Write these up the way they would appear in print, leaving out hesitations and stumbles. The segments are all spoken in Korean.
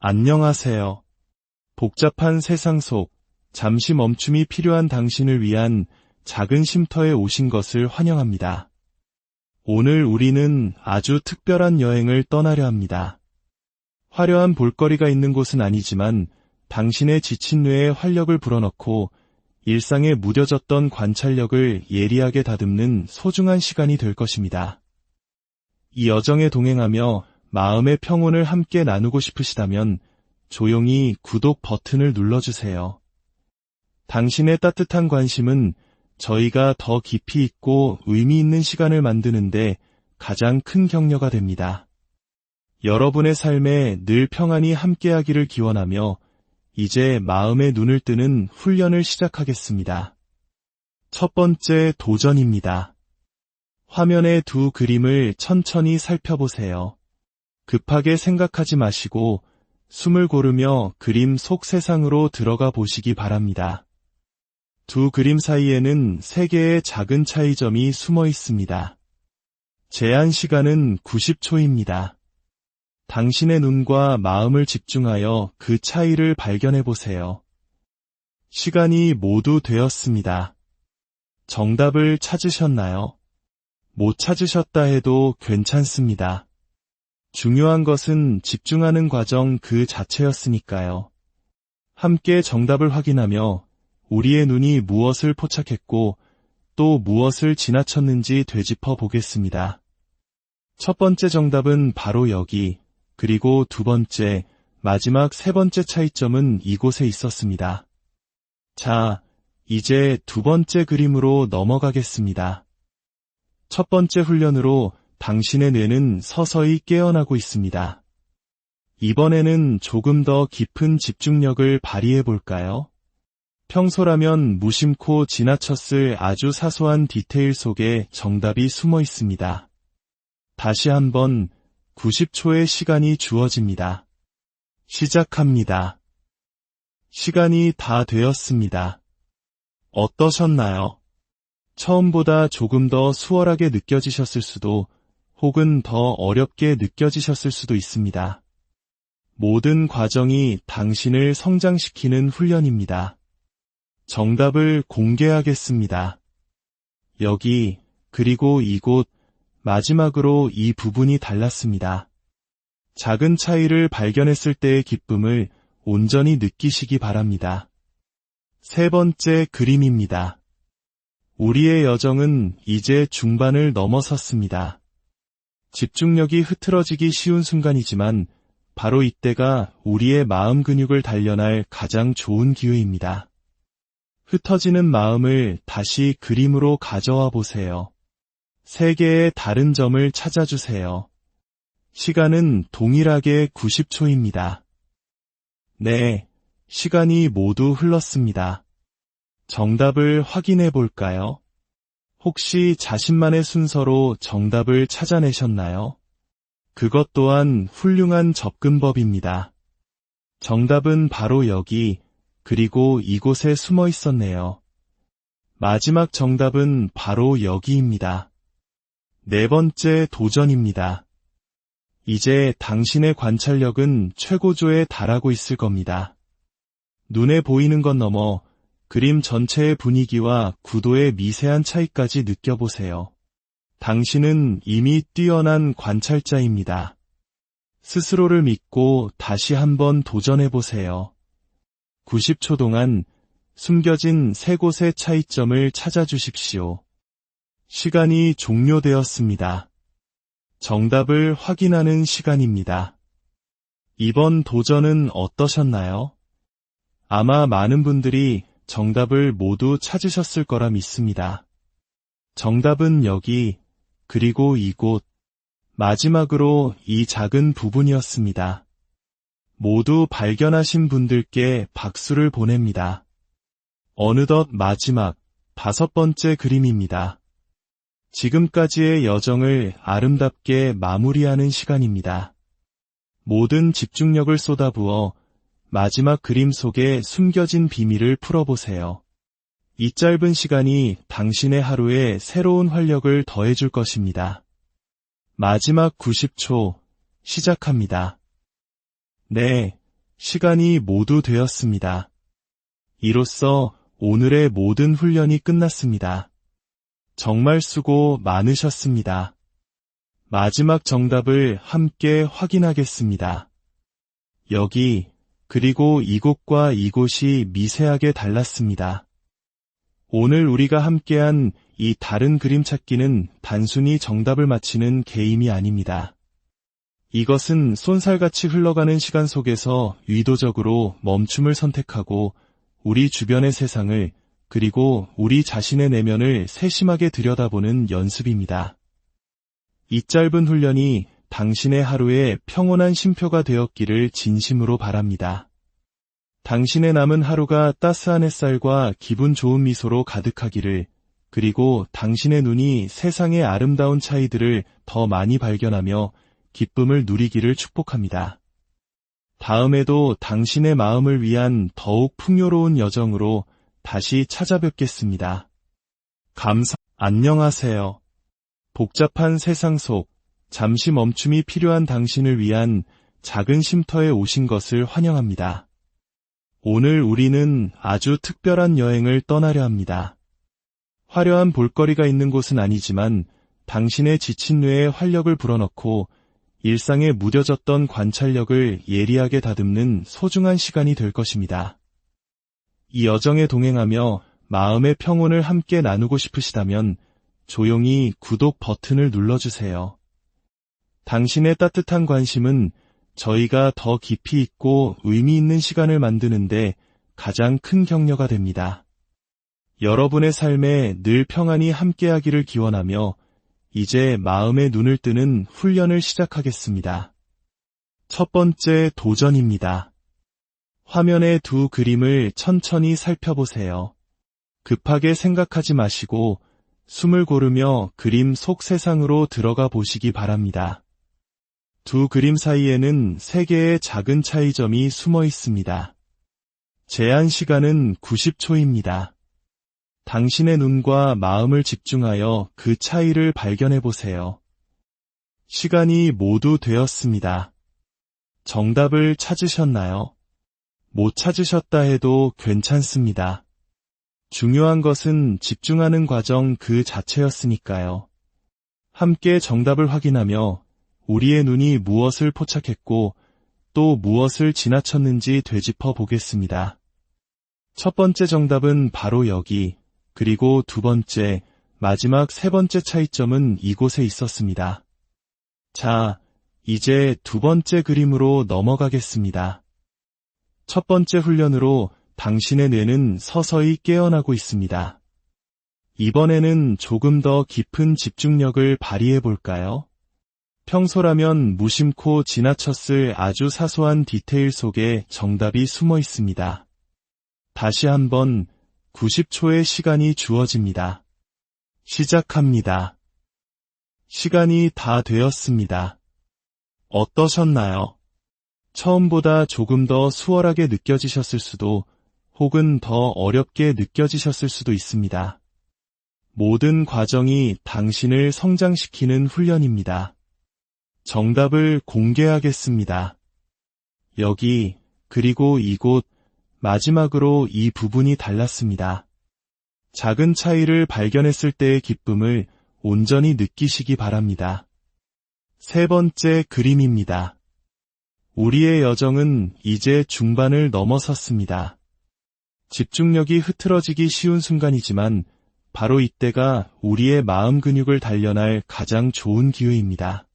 안녕하세요. 복잡한 세상 속 잠시 멈춤이 필요한 당신을 위한 작은 쉼터에 오신 것을 환영합니다. 오늘 우리는 아주 특별한 여행을 떠나려 합니다. 화려한 볼거리가 있는 곳은 아니지만 당신의 지친 뇌에 활력을 불어넣고 일상에 무뎌졌던 관찰력을 예리하게 다듬는 소중한 시간이 될 것입니다. 이 여정에 동행하며 마음의 평온을 함께 나누고 싶으시다면 조용히 구독 버튼을 눌러주세요. 당신의 따뜻한 관심은 저희가 더 깊이 있고 의미 있는 시간을 만드는데 가장 큰 격려가 됩니다. 여러분의 삶에 늘 평안이 함께하기를 기원하며 이제 마음의 눈을 뜨는 훈련을 시작하겠습니다. 첫 번째 도전입니다. 화면의 두 그림을 천천히 살펴보세요. 급하게 생각하지 마시고 숨을 고르며 그림 속 세상으로 들어가 보시기 바랍니다. 두 그림 사이에는 세 개의 작은 차이점이 숨어 있습니다. 제한 시간은 90초입니다. 당신의 눈과 마음을 집중하여 그 차이를 발견해 보세요. 시간이 모두 되었습니다. 정답을 찾으셨나요? 못 찾으셨다 해도 괜찮습니다. 중요한 것은 집중하는 과정 그 자체였으니까요. 함께 정답을 확인하며 우리의 눈이 무엇을 포착했고 또 무엇을 지나쳤는지 되짚어 보겠습니다. 첫 번째 정답은 바로 여기, 그리고 두 번째, 마지막 세 번째 차이점은 이곳에 있었습니다. 자, 이제 두 번째 그림으로 넘어가겠습니다. 첫 번째 훈련으로 당신의 뇌는 서서히 깨어나고 있습니다. 이번에는 조금 더 깊은 집중력을 발휘해 볼까요? 평소라면 무심코 지나쳤을 아주 사소한 디테일 속에 정답이 숨어 있습니다. 다시 한번 90초의 시간이 주어집니다. 시작합니다. 시간이 다 되었습니다. 어떠셨나요? 처음보다 조금 더 수월하게 느껴지셨을 수도 혹은 더 어렵게 느껴지셨을 수도 있습니다. 모든 과정이 당신을 성장시키는 훈련입니다. 정답을 공개하겠습니다. 여기, 그리고 이곳, 마지막으로 이 부분이 달랐습니다. 작은 차이를 발견했을 때의 기쁨을 온전히 느끼시기 바랍니다. 세 번째 그림입니다. 우리의 여정은 이제 중반을 넘어섰습니다. 집중력이 흐트러지기 쉬운 순간이지만 바로 이때가 우리의 마음 근육을 단련할 가장 좋은 기회입니다. 흩어지는 마음을 다시 그림으로 가져와 보세요. 세 개의 다른 점을 찾아주세요. 시간은 동일하게 90초입니다. 네, 시간이 모두 흘렀습니다. 정답을 확인해 볼까요? 혹시 자신만의 순서로 정답을 찾아내셨나요? 그것 또한 훌륭한 접근법입니다. 정답은 바로 여기, 그리고 이곳에 숨어 있었네요. 마지막 정답은 바로 여기입니다. 네 번째 도전입니다. 이제 당신의 관찰력은 최고조에 달하고 있을 겁니다. 눈에 보이는 것 넘어 그림 전체의 분위기와 구도의 미세한 차이까지 느껴보세요. 당신은 이미 뛰어난 관찰자입니다. 스스로를 믿고 다시 한번 도전해보세요. 90초 동안 숨겨진 세 곳의 차이점을 찾아주십시오. 시간이 종료되었습니다. 정답을 확인하는 시간입니다. 이번 도전은 어떠셨나요? 아마 많은 분들이 정답을 모두 찾으셨을 거라 믿습니다. 정답은 여기, 그리고 이곳, 마지막으로 이 작은 부분이었습니다. 모두 발견하신 분들께 박수를 보냅니다. 어느덧 마지막 5번째 그림입니다. 지금까지의 여정을 아름답게 마무리하는 시간입니다. 모든 집중력을 쏟아부어 마지막 그림 속에 숨겨진 비밀을 풀어보세요. 이 짧은 시간이 당신의 하루에 새로운 활력을 더해줄 것입니다. 마지막 90초 시작합니다. 네, 시간이 모두 되었습니다. 이로써 오늘의 모든 훈련이 끝났습니다. 정말 수고 많으셨습니다. 마지막 정답을 함께 확인하겠습니다. 여기, 그리고 이곳과 이곳이 미세하게 달랐습니다. 오늘 우리가 함께한 이 다른 그림 찾기는 단순히 정답을 맞히는 게임이 아닙니다. 이것은 쏜살같이 흘러가는 시간 속에서 의도적으로 멈춤을 선택하고 우리 주변의 세상을, 그리고 우리 자신의 내면을 세심하게 들여다보는 연습입니다. 이 짧은 훈련이 당신의 하루에 평온한 쉼표가 되었기를 진심으로 바랍니다. 당신의 남은 하루가 따스한 햇살과 기분 좋은 미소로 가득하기를, 그리고 당신의 눈이 세상의 아름다운 차이들을 더 많이 발견하며 기쁨을 누리기를 축복합니다. 다음에도 당신의 마음을 위한 더욱 풍요로운 여정으로 다시 찾아뵙겠습니다. 안녕하세요. 복잡한 세상 속 잠시 멈춤이 필요한 당신을 위한 작은 쉼터에 오신 것을 환영합니다. 오늘 우리는 아주 특별한 여행을 떠나려 합니다. 화려한 볼거리가 있는 곳은 아니지만 당신의 지친 뇌에 활력을 불어넣고 일상에 무뎌졌던 관찰력을 예리하게 다듬는 소중한 시간이 될 것입니다. 이 여정에 동행하며 마음의 평온을 함께 나누고 싶으시다면 조용히 구독 버튼을 눌러주세요. 당신의 따뜻한 관심은 저희가 더 깊이 있고 의미 있는 시간을 만드는데 가장 큰 격려가 됩니다. 여러분의 삶에 늘 평안이 함께하기를 기원하며 이제 마음의 눈을 뜨는 훈련을 시작하겠습니다. 첫 번째 도전입니다. 화면의 두 그림을 천천히 살펴보세요. 급하게 생각하지 마시고 숨을 고르며 그림 속 세상으로 들어가 보시기 바랍니다. 두 그림 사이에는 3개의 작은 차이점이 숨어 있습니다. 제한 시간은 90초입니다. 당신의 눈과 마음을 집중하여 그 차이를 발견해 보세요. 시간이 모두 되었습니다. 정답을 찾으셨나요? 못 찾으셨다 해도 괜찮습니다. 중요한 것은 집중하는 과정 그 자체였으니까요. 함께 정답을 확인하며 우리의 눈이 무엇을 포착했고 또 무엇을 지나쳤는지 되짚어 보겠습니다. 첫 번째 정답은 바로 여기, 그리고 두 번째, 마지막 세 번째 차이점은 이곳에 있었습니다. 자, 이제 두 번째 그림으로 넘어가겠습니다. 첫 번째 훈련으로 당신의 뇌는 서서히 깨어나고 있습니다. 이번에는 조금 더 깊은 집중력을 발휘해 볼까요? 평소라면 무심코 지나쳤을 아주 사소한 디테일 속에 정답이 숨어 있습니다. 다시 한번 90초의 시간이 주어집니다. 시작합니다. 시간이 다 되었습니다. 어떠셨나요? 처음보다 조금 더 수월하게 느껴지셨을 수도 혹은 더 어렵게 느껴지셨을 수도 있습니다. 모든 과정이 당신을 성장시키는 훈련입니다. 정답을 공개하겠습니다. 여기, 그리고 이곳, 마지막으로 이 부분이 달랐습니다. 작은 차이를 발견했을 때의 기쁨을 온전히 느끼시기 바랍니다. 세 번째 그림입니다. 우리의 여정은 이제 중반을 넘어섰습니다. 집중력이 흐트러지기 쉬운 순간이지만 바로 이때가 우리의 마음 근육을 단련할 가장 좋은 기회입니다.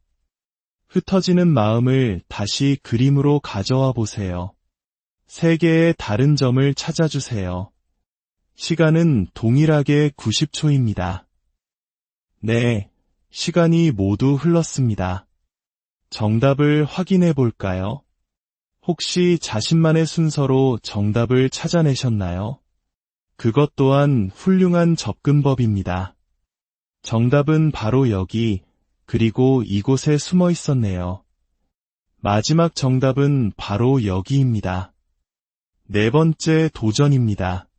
흩어지는 마음을 다시 그림으로 가져와 보세요. 3개의 다른 점을 찾아주세요. 시간은 동일하게 90초입니다. 네, 시간이 모두 흘렀습니다. 정답을 확인해 볼까요? 혹시 자신만의 순서로 정답을 찾아내셨나요? 그것 또한 훌륭한 접근법입니다. 정답은 바로 여기, 그리고 이곳에 숨어 있었네요. 마지막 정답은 바로 여기입니다. 네 번째 도전입니다.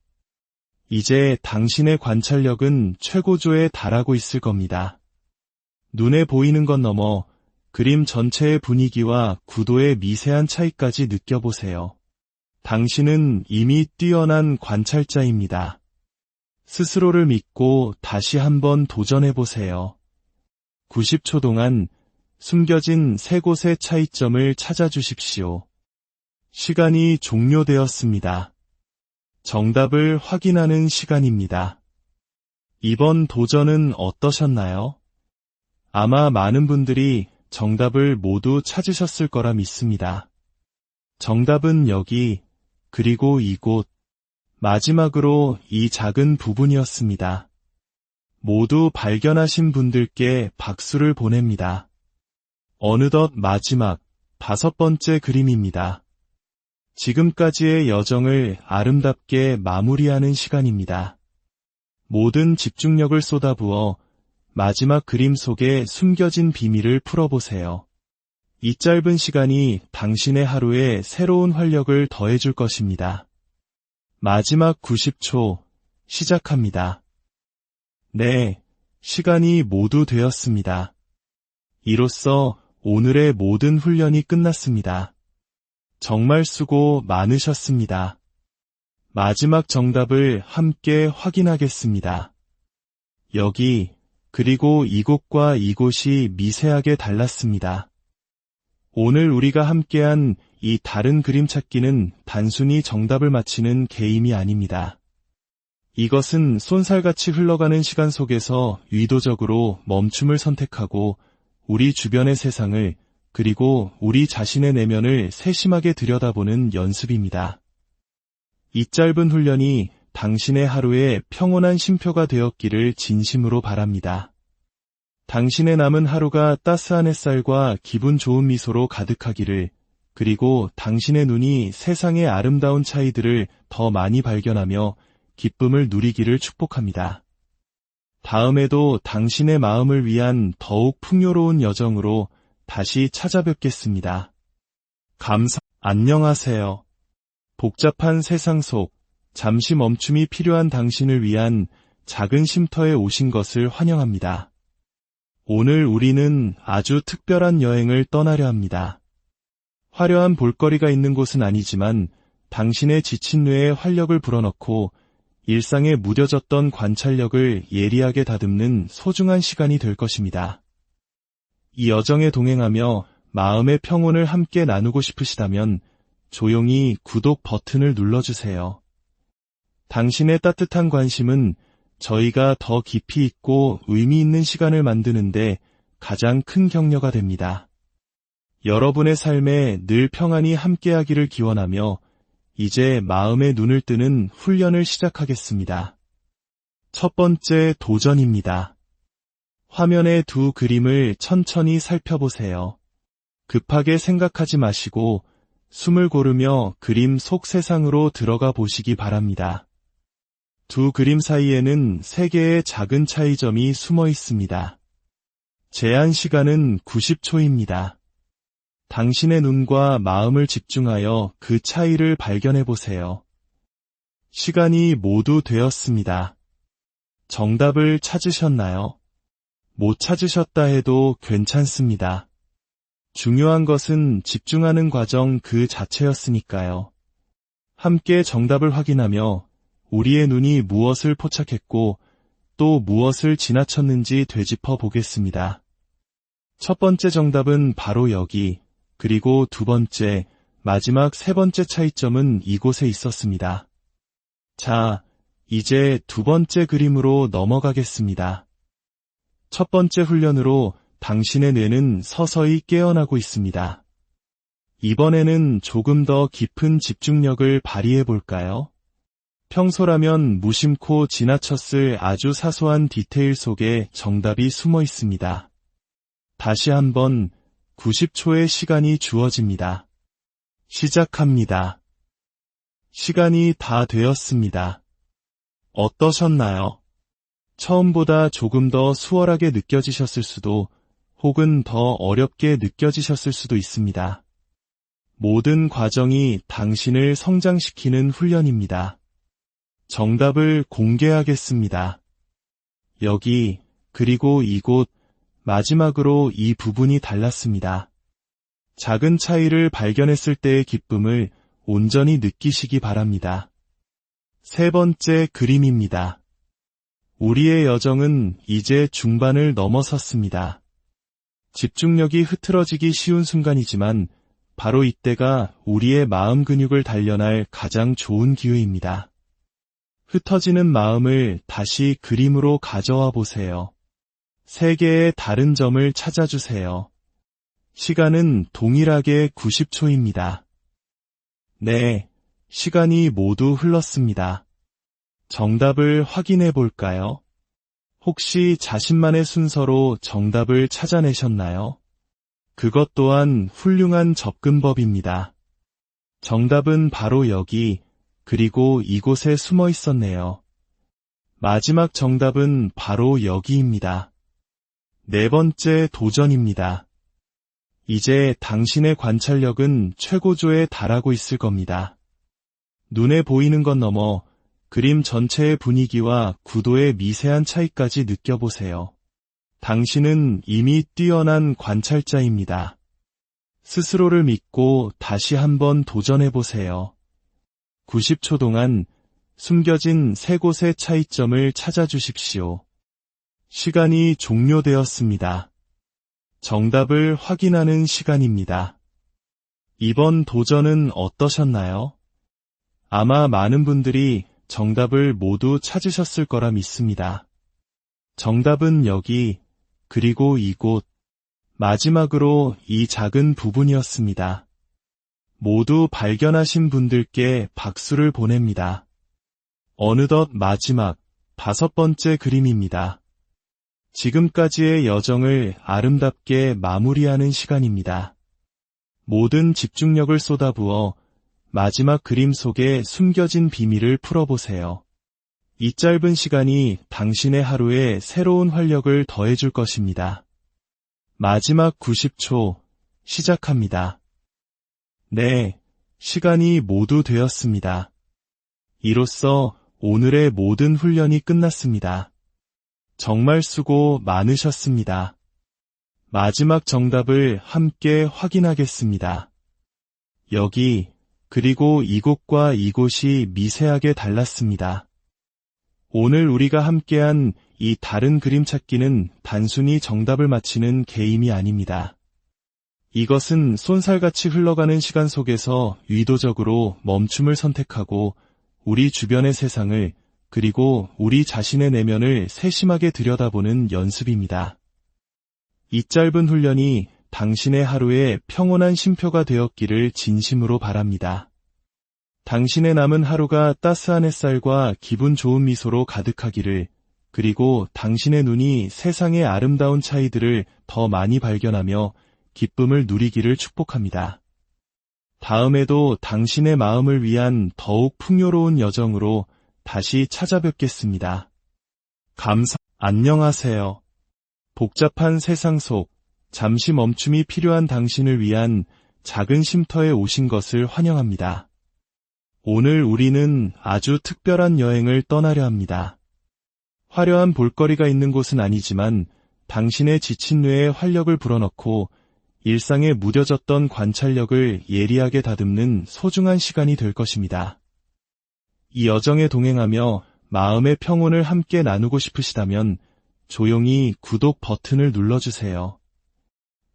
이제 당신의 관찰력은 최고조에 달하고 있을 겁니다. 눈에 보이는 것 넘어 그림 전체의 분위기와 구도의 미세한 차이까지 느껴보세요. 당신은 이미 뛰어난 관찰자입니다. 스스로를 믿고 다시 한번 도전해보세요. 90초 동안 숨겨진 세 곳의 차이점을 찾아주십시오. 시간이 종료되었습니다. 정답을 확인하는 시간입니다. 이번 도전은 어떠셨나요? 아마 많은 분들이 정답을 모두 찾으셨을 거라 믿습니다. 정답은 여기, 그리고 이곳, 마지막으로 이 작은 부분이었습니다. 모두 발견하신 분들께 박수를 보냅니다. 어느덧 마지막 5번째 그림입니다. 지금까지의 여정을 아름답게 마무리하는 시간입니다. 모든 집중력을 쏟아부어 마지막 그림 속에 숨겨진 비밀을 풀어보세요. 이 짧은 시간이 당신의 하루에 새로운 활력을 더해줄 것입니다. 마지막 90초 시작합니다. 네, 시간이 모두 되었습니다. 이로써 오늘의 모든 훈련이 끝났습니다. 정말 수고 많으셨습니다. 마지막 정답을 함께 확인하겠습니다. 여기, 그리고 이곳과 이곳이 미세하게 달랐습니다. 오늘 우리가 함께한 이 다른 그림 찾기는 단순히 정답을 맞히는 게임이 아닙니다. 이것은 쏜살같이 흘러가는 시간 속에서 의도적으로 멈춤을 선택하고 우리 주변의 세상을 그리고 우리 자신의 내면을 세심하게 들여다보는 연습입니다. 이 짧은 훈련이 당신의 하루에 평온한 쉼표가 되었기를 진심으로 바랍니다. 당신의 남은 하루가 따스한 햇살과 기분 좋은 미소로 가득하기를, 그리고 당신의 눈이 세상의 아름다운 차이들을 더 많이 발견하며 기쁨을 누리기를 축복합니다. 다음에도 당신의 마음을 위한 더욱 풍요로운 여정으로 다시 찾아뵙겠습니다. 안녕하세요. 복잡한 세상 속 잠시 멈춤이 필요한 당신을 위한 작은 쉼터에 오신 것을 환영합니다. 오늘 우리는 아주 특별한 여행을 떠나려 합니다. 화려한 볼거리가 있는 곳은 아니지만 당신의 지친 뇌에 활력을 불어넣고 일상에 무뎌졌던 관찰력을 예리하게 다듬는 소중한 시간이 될 것입니다. 이 여정에 동행하며 마음의 평온을 함께 나누고 싶으시다면 조용히 구독 버튼을 눌러주세요. 당신의 따뜻한 관심은 저희가 더 깊이 있고 의미 있는 시간을 만드는데 가장 큰 격려가 됩니다. 여러분의 삶에 늘 평안이 함께하기를 기원하며 이제 마음의 눈을 뜨는 훈련을 시작하겠습니다. 첫 번째 도전입니다. 화면의 두 그림을 천천히 살펴보세요. 급하게 생각하지 마시고 숨을 고르며 그림 속 세상으로 들어가 보시기 바랍니다. 두 그림 사이에는 3개의 작은 차이점이 숨어 있습니다. 제한 시간은 90초입니다. 당신의 눈과 마음을 집중하여 그 차이를 발견해 보세요. 시간이 모두 되었습니다. 정답을 찾으셨나요? 못 찾으셨다 해도 괜찮습니다. 중요한 것은 집중하는 과정 그 자체였으니까요. 함께 정답을 확인하며 우리의 눈이 무엇을 포착했고 또 무엇을 지나쳤는지 되짚어 보겠습니다. 첫 번째 정답은 바로 여기, 그리고 두 번째, 마지막 세 번째 차이점은 이곳에 있었습니다. 자, 이제 두 번째 그림으로 넘어가겠습니다. 첫 번째 훈련으로 당신의 뇌는 서서히 깨어나고 있습니다. 이번에는 조금 더 깊은 집중력을 발휘해 볼까요? 평소라면 무심코 지나쳤을 아주 사소한 디테일 속에 정답이 숨어 있습니다. 다시 한번 90초의 시간이 주어집니다. 시작합니다. 시간이 다 되었습니다. 어떠셨나요? 처음보다 조금 더 수월하게 느껴지셨을 수도 혹은 더 어렵게 느껴지셨을 수도 있습니다. 모든 과정이 당신을 성장시키는 훈련입니다. 정답을 공개하겠습니다. 여기, 그리고 이곳, 마지막으로 이 부분이 달랐습니다. 작은 차이를 발견했을 때의 기쁨을 온전히 느끼시기 바랍니다. 세 번째 그림입니다. 우리의 여정은 이제 중반을 넘어섰습니다. 집중력이 흐트러지기 쉬운 순간이지만 바로 이때가 우리의 마음 근육을 단련할 가장 좋은 기회입니다. 흩어지는 마음을 다시 그림으로 가져와 보세요. 세 개의 다른 점을 찾아주세요. 시간은 동일하게 90초입니다. 네, 시간이 모두 흘렀습니다. 정답을 확인해 볼까요? 혹시 자신만의 순서로 정답을 찾아내셨나요? 그것 또한 훌륭한 접근법입니다. 정답은 바로 여기, 그리고 이곳에 숨어 있었네요. 마지막 정답은 바로 여기입니다. 네 번째 도전입니다. 이제 당신의 관찰력은 최고조에 달하고 있을 겁니다. 눈에 보이는 것 넘어 그림 전체의 분위기와 구도의 미세한 차이까지 느껴보세요. 당신은 이미 뛰어난 관찰자입니다. 스스로를 믿고 다시 한번 도전해보세요. 90초 동안 숨겨진 세 곳의 차이점을 찾아주십시오. 시간이 종료되었습니다. 정답을 확인하는 시간입니다. 이번 도전은 어떠셨나요? 아마 많은 분들이 정답을 모두 찾으셨을 거라 믿습니다. 정답은 여기, 그리고 이곳, 마지막으로 이 작은 부분이었습니다. 모두 발견하신 분들께 박수를 보냅니다. 어느덧 마지막 5번째 그림입니다. 지금까지의 여정을 아름답게 마무리하는 시간입니다. 모든 집중력을 쏟아부어 마지막 그림 속에 숨겨진 비밀을 풀어보세요. 이 짧은 시간이 당신의 하루에 새로운 활력을 더해줄 것입니다. 마지막 90초 시작합니다. 네, 시간이 모두 되었습니다. 이로써 오늘의 모든 훈련이 끝났습니다. 정말 수고 많으셨습니다. 마지막 정답을 함께 확인하겠습니다. 여기, 그리고 이곳과 이곳이 미세하게 달랐습니다. 오늘 우리가 함께한 이 다른 그림 찾기는 단순히 정답을 맞히는 게임이 아닙니다. 이것은 쏜살같이 흘러가는 시간 속에서 의도적으로 멈춤을 선택하고 우리 주변의 세상을 그리고 우리 자신의 내면을 세심하게 들여다보는 연습입니다. 이 짧은 훈련이 당신의 하루에 평온한 쉼표가 되었기를 진심으로 바랍니다. 당신의 남은 하루가 따스한 햇살과 기분 좋은 미소로 가득하기를, 그리고 당신의 눈이 세상의 아름다운 차이들을 더 많이 발견하며 기쁨을 누리기를 축복합니다. 다음에도 당신의 마음을 위한 더욱 풍요로운 여정으로 다시 찾아뵙겠습니다. 안녕하세요. 복잡한 세상 속 잠시 멈춤이 필요한 당신을 위한 작은 쉼터에 오신 것을 환영합니다. 오늘 우리는 아주 특별한 여행을 떠나려 합니다. 화려한 볼거리가 있는 곳은 아니지만 당신의 지친 뇌에 활력을 불어넣고 일상에 무뎌졌던 관찰력을 예리하게 다듬는 소중한 시간이 될 것입니다. 이 여정에 동행하며 마음의 평온을 함께 나누고 싶으시다면 조용히 구독 버튼을 눌러주세요.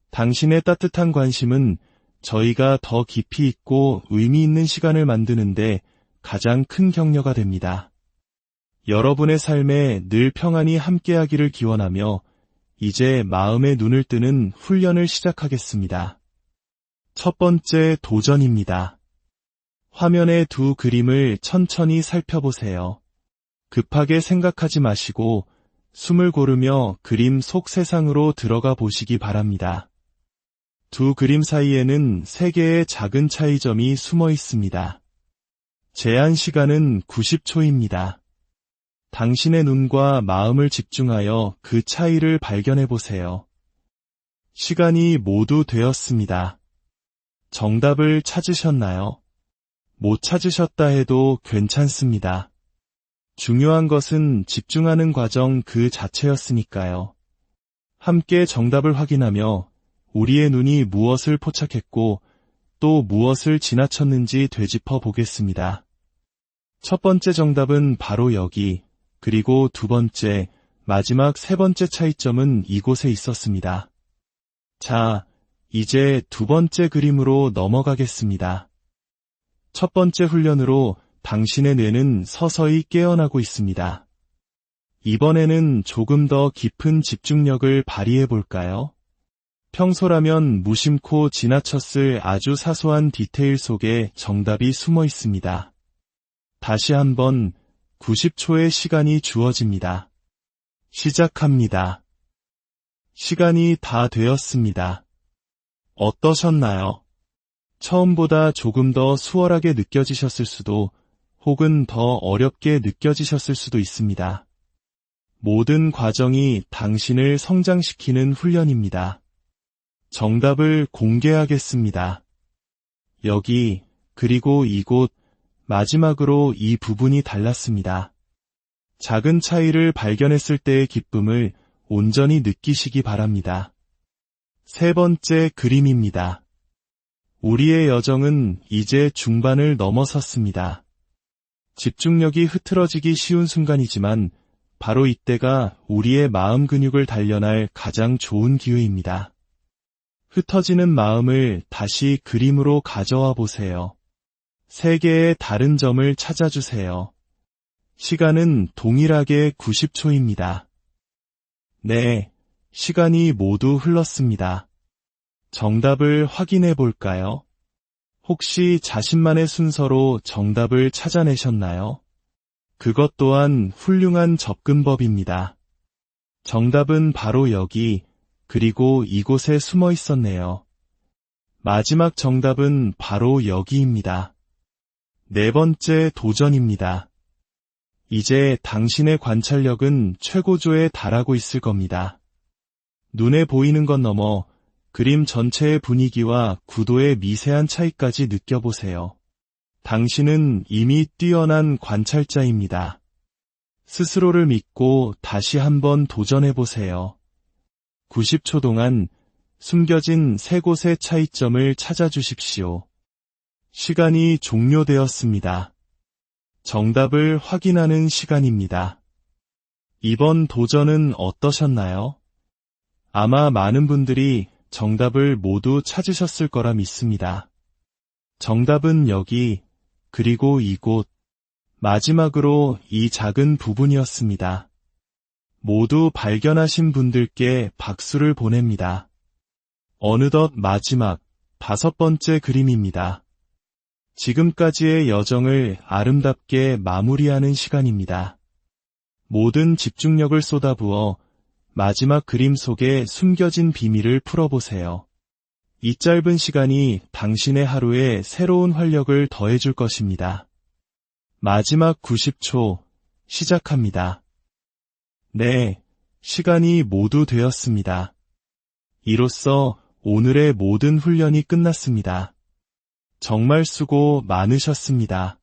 당신의 따뜻한 관심은 저희가 더 깊이 있고 의미 있는 시간을 만드는데 가장 큰 격려가 됩니다. 여러분의 삶에 늘 평안이 함께하기를 기원하며 이제 마음의 눈을 뜨는 훈련을 시작하겠습니다. 첫 번째 도전입니다. 화면의 두 그림을 천천히 살펴보세요. 급하게 생각하지 마시고 숨을 고르며 그림 속 세상으로 들어가 보시기 바랍니다. 두 그림 사이에는 세 개의 작은 차이점이 숨어 있습니다. 제한 시간은 90초입니다. 당신의 눈과 마음을 집중하여 그 차이를 발견해 보세요. 시간이 모두 되었습니다. 정답을 찾으셨나요? 못 찾으셨다 해도 괜찮습니다. 중요한 것은 집중하는 과정 그 자체였으니까요. 함께 정답을 확인하며 우리의 눈이 무엇을 포착했고 또 무엇을 지나쳤는지 되짚어 보겠습니다. 첫 번째 정답은 바로 여기, 그리고 두 번째, 마지막 세 번째 차이점은 이곳에 있었습니다. 자, 이제 두 번째 그림으로 넘어가겠습니다. 첫 번째 훈련으로 당신의 뇌는 서서히 깨어나고 있습니다. 이번에는 조금 더 깊은 집중력을 발휘해 볼까요? 평소라면 무심코 지나쳤을 아주 사소한 디테일 속에 정답이 숨어 있습니다. 다시 한번 90초의 시간이 주어집니다. 시작합니다. 시간이 다 되었습니다. 어떠셨나요? 처음보다 조금 더 수월하게 느껴지셨을 수도 혹은 더 어렵게 느껴지셨을 수도 있습니다. 모든 과정이 당신을 성장시키는 훈련입니다. 정답을 공개하겠습니다. 여기, 그리고 이곳, 마지막으로 이 부분이 달랐습니다. 작은 차이를 발견했을 때의 기쁨을 온전히 느끼시기 바랍니다. 세 번째 그림입니다. 우리의 여정은 이제 중반을 넘어섰습니다. 집중력이 흐트러지기 쉬운 순간이지만 바로 이때가 우리의 마음 근육을 단련할 가장 좋은 기회입니다. 흩어지는 마음을 다시 그림으로 가져와 보세요. 세 개의 다른 점을 찾아주세요. 시간은 동일하게 90초입니다. 네, 시간이 모두 흘렀습니다. 정답을 확인해 볼까요? 혹시 자신만의 순서로 정답을 찾아내셨나요? 그것 또한 훌륭한 접근법입니다. 정답은 바로 여기, 그리고 이곳에 숨어 있었네요. 마지막 정답은 바로 여기입니다. 네 번째 도전입니다. 이제 당신의 관찰력은 최고조에 달하고 있을 겁니다. 눈에 보이는 것 넘어 그림 전체의 분위기와 구도의 미세한 차이까지 느껴보세요. 당신은 이미 뛰어난 관찰자입니다. 스스로를 믿고 다시 한번 도전해보세요. 90초 동안 숨겨진 세 곳의 차이점을 찾아주십시오. 시간이 종료되었습니다. 정답을 확인하는 시간입니다. 이번 도전은 어떠셨나요? 아마 많은 분들이 정답을 모두 찾으셨을 거라 믿습니다. 정답은 여기, 그리고 이곳, 마지막으로 이 작은 부분이었습니다. 모두 발견하신 분들께 박수를 보냅니다. 어느덧 마지막 5번째 그림입니다. 지금까지의 여정을 아름답게 마무리하는 시간입니다. 모든 집중력을 쏟아부어 마지막 그림 속에 숨겨진 비밀을 풀어보세요. 이 짧은 시간이 당신의 하루에 새로운 활력을 더해줄 것입니다. 마지막 90초 시작합니다. 네, 시간이 모두 되었습니다. 이로써 오늘의 모든 훈련이 끝났습니다. 정말 수고 많으셨습니다.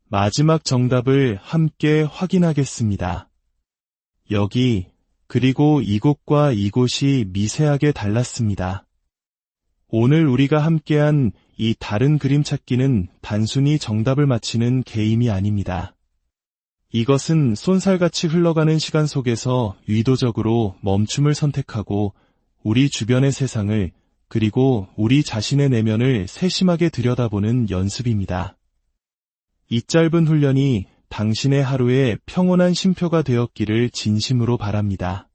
마지막 정답을 함께 확인하겠습니다. 여기, 그리고 이곳과 이곳이 미세하게 달랐습니다. 오늘 우리가 함께한 이 다른 그림 찾기는 단순히 정답을 맞히는 게임이 아닙니다. 이것은 쏜살같이 흘러가는 시간 속에서 의도적으로 멈춤을 선택하고 우리 주변의 세상을 그리고 우리 자신의 내면을 세심하게 들여다보는 연습입니다. 이 짧은 훈련이 당신의 하루에 평온한 쉼표가 되었기를 진심으로 바랍니다.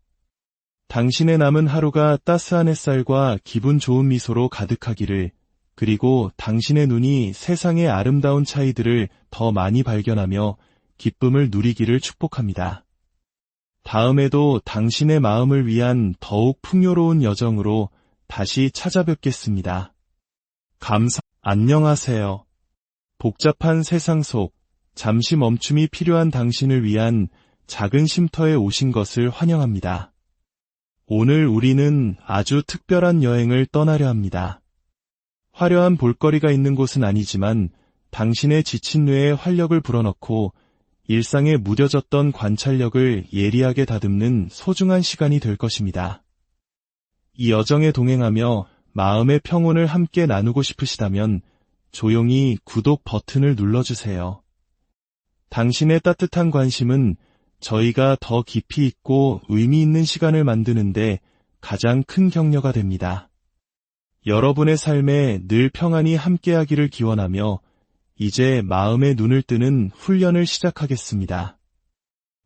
당신의 남은 하루가 따스한 햇살과 기분 좋은 미소로 가득하기를, 그리고 당신의 눈이 세상의 아름다운 차이들을 더 많이 발견하며 기쁨을 누리기를 축복합니다. 다음에도 당신의 마음을 위한 더욱 풍요로운 여정으로 다시 찾아뵙겠습니다. 안녕하세요. 복잡한 세상 속 잠시 멈춤이 필요한 당신을 위한 작은 쉼터에 오신 것을 환영합니다. 오늘 우리는 아주 특별한 여행을 떠나려 합니다. 화려한 볼거리가 있는 곳은 아니지만 당신의 지친 뇌에 활력을 불어넣고 일상에 무뎌졌던 관찰력을 예리하게 다듬는 소중한 시간이 될 것입니다. 이 여정에 동행하며 마음의 평온을 함께 나누고 싶으시다면 조용히 구독 버튼을 눌러주세요. 당신의 따뜻한 관심은 저희가 더 깊이 있고 의미 있는 시간을 만드는데 가장 큰 격려가 됩니다. 여러분의 삶에 늘 평안이 함께하기를 기원하며 이제 마음의 눈을 뜨는 훈련을 시작하겠습니다.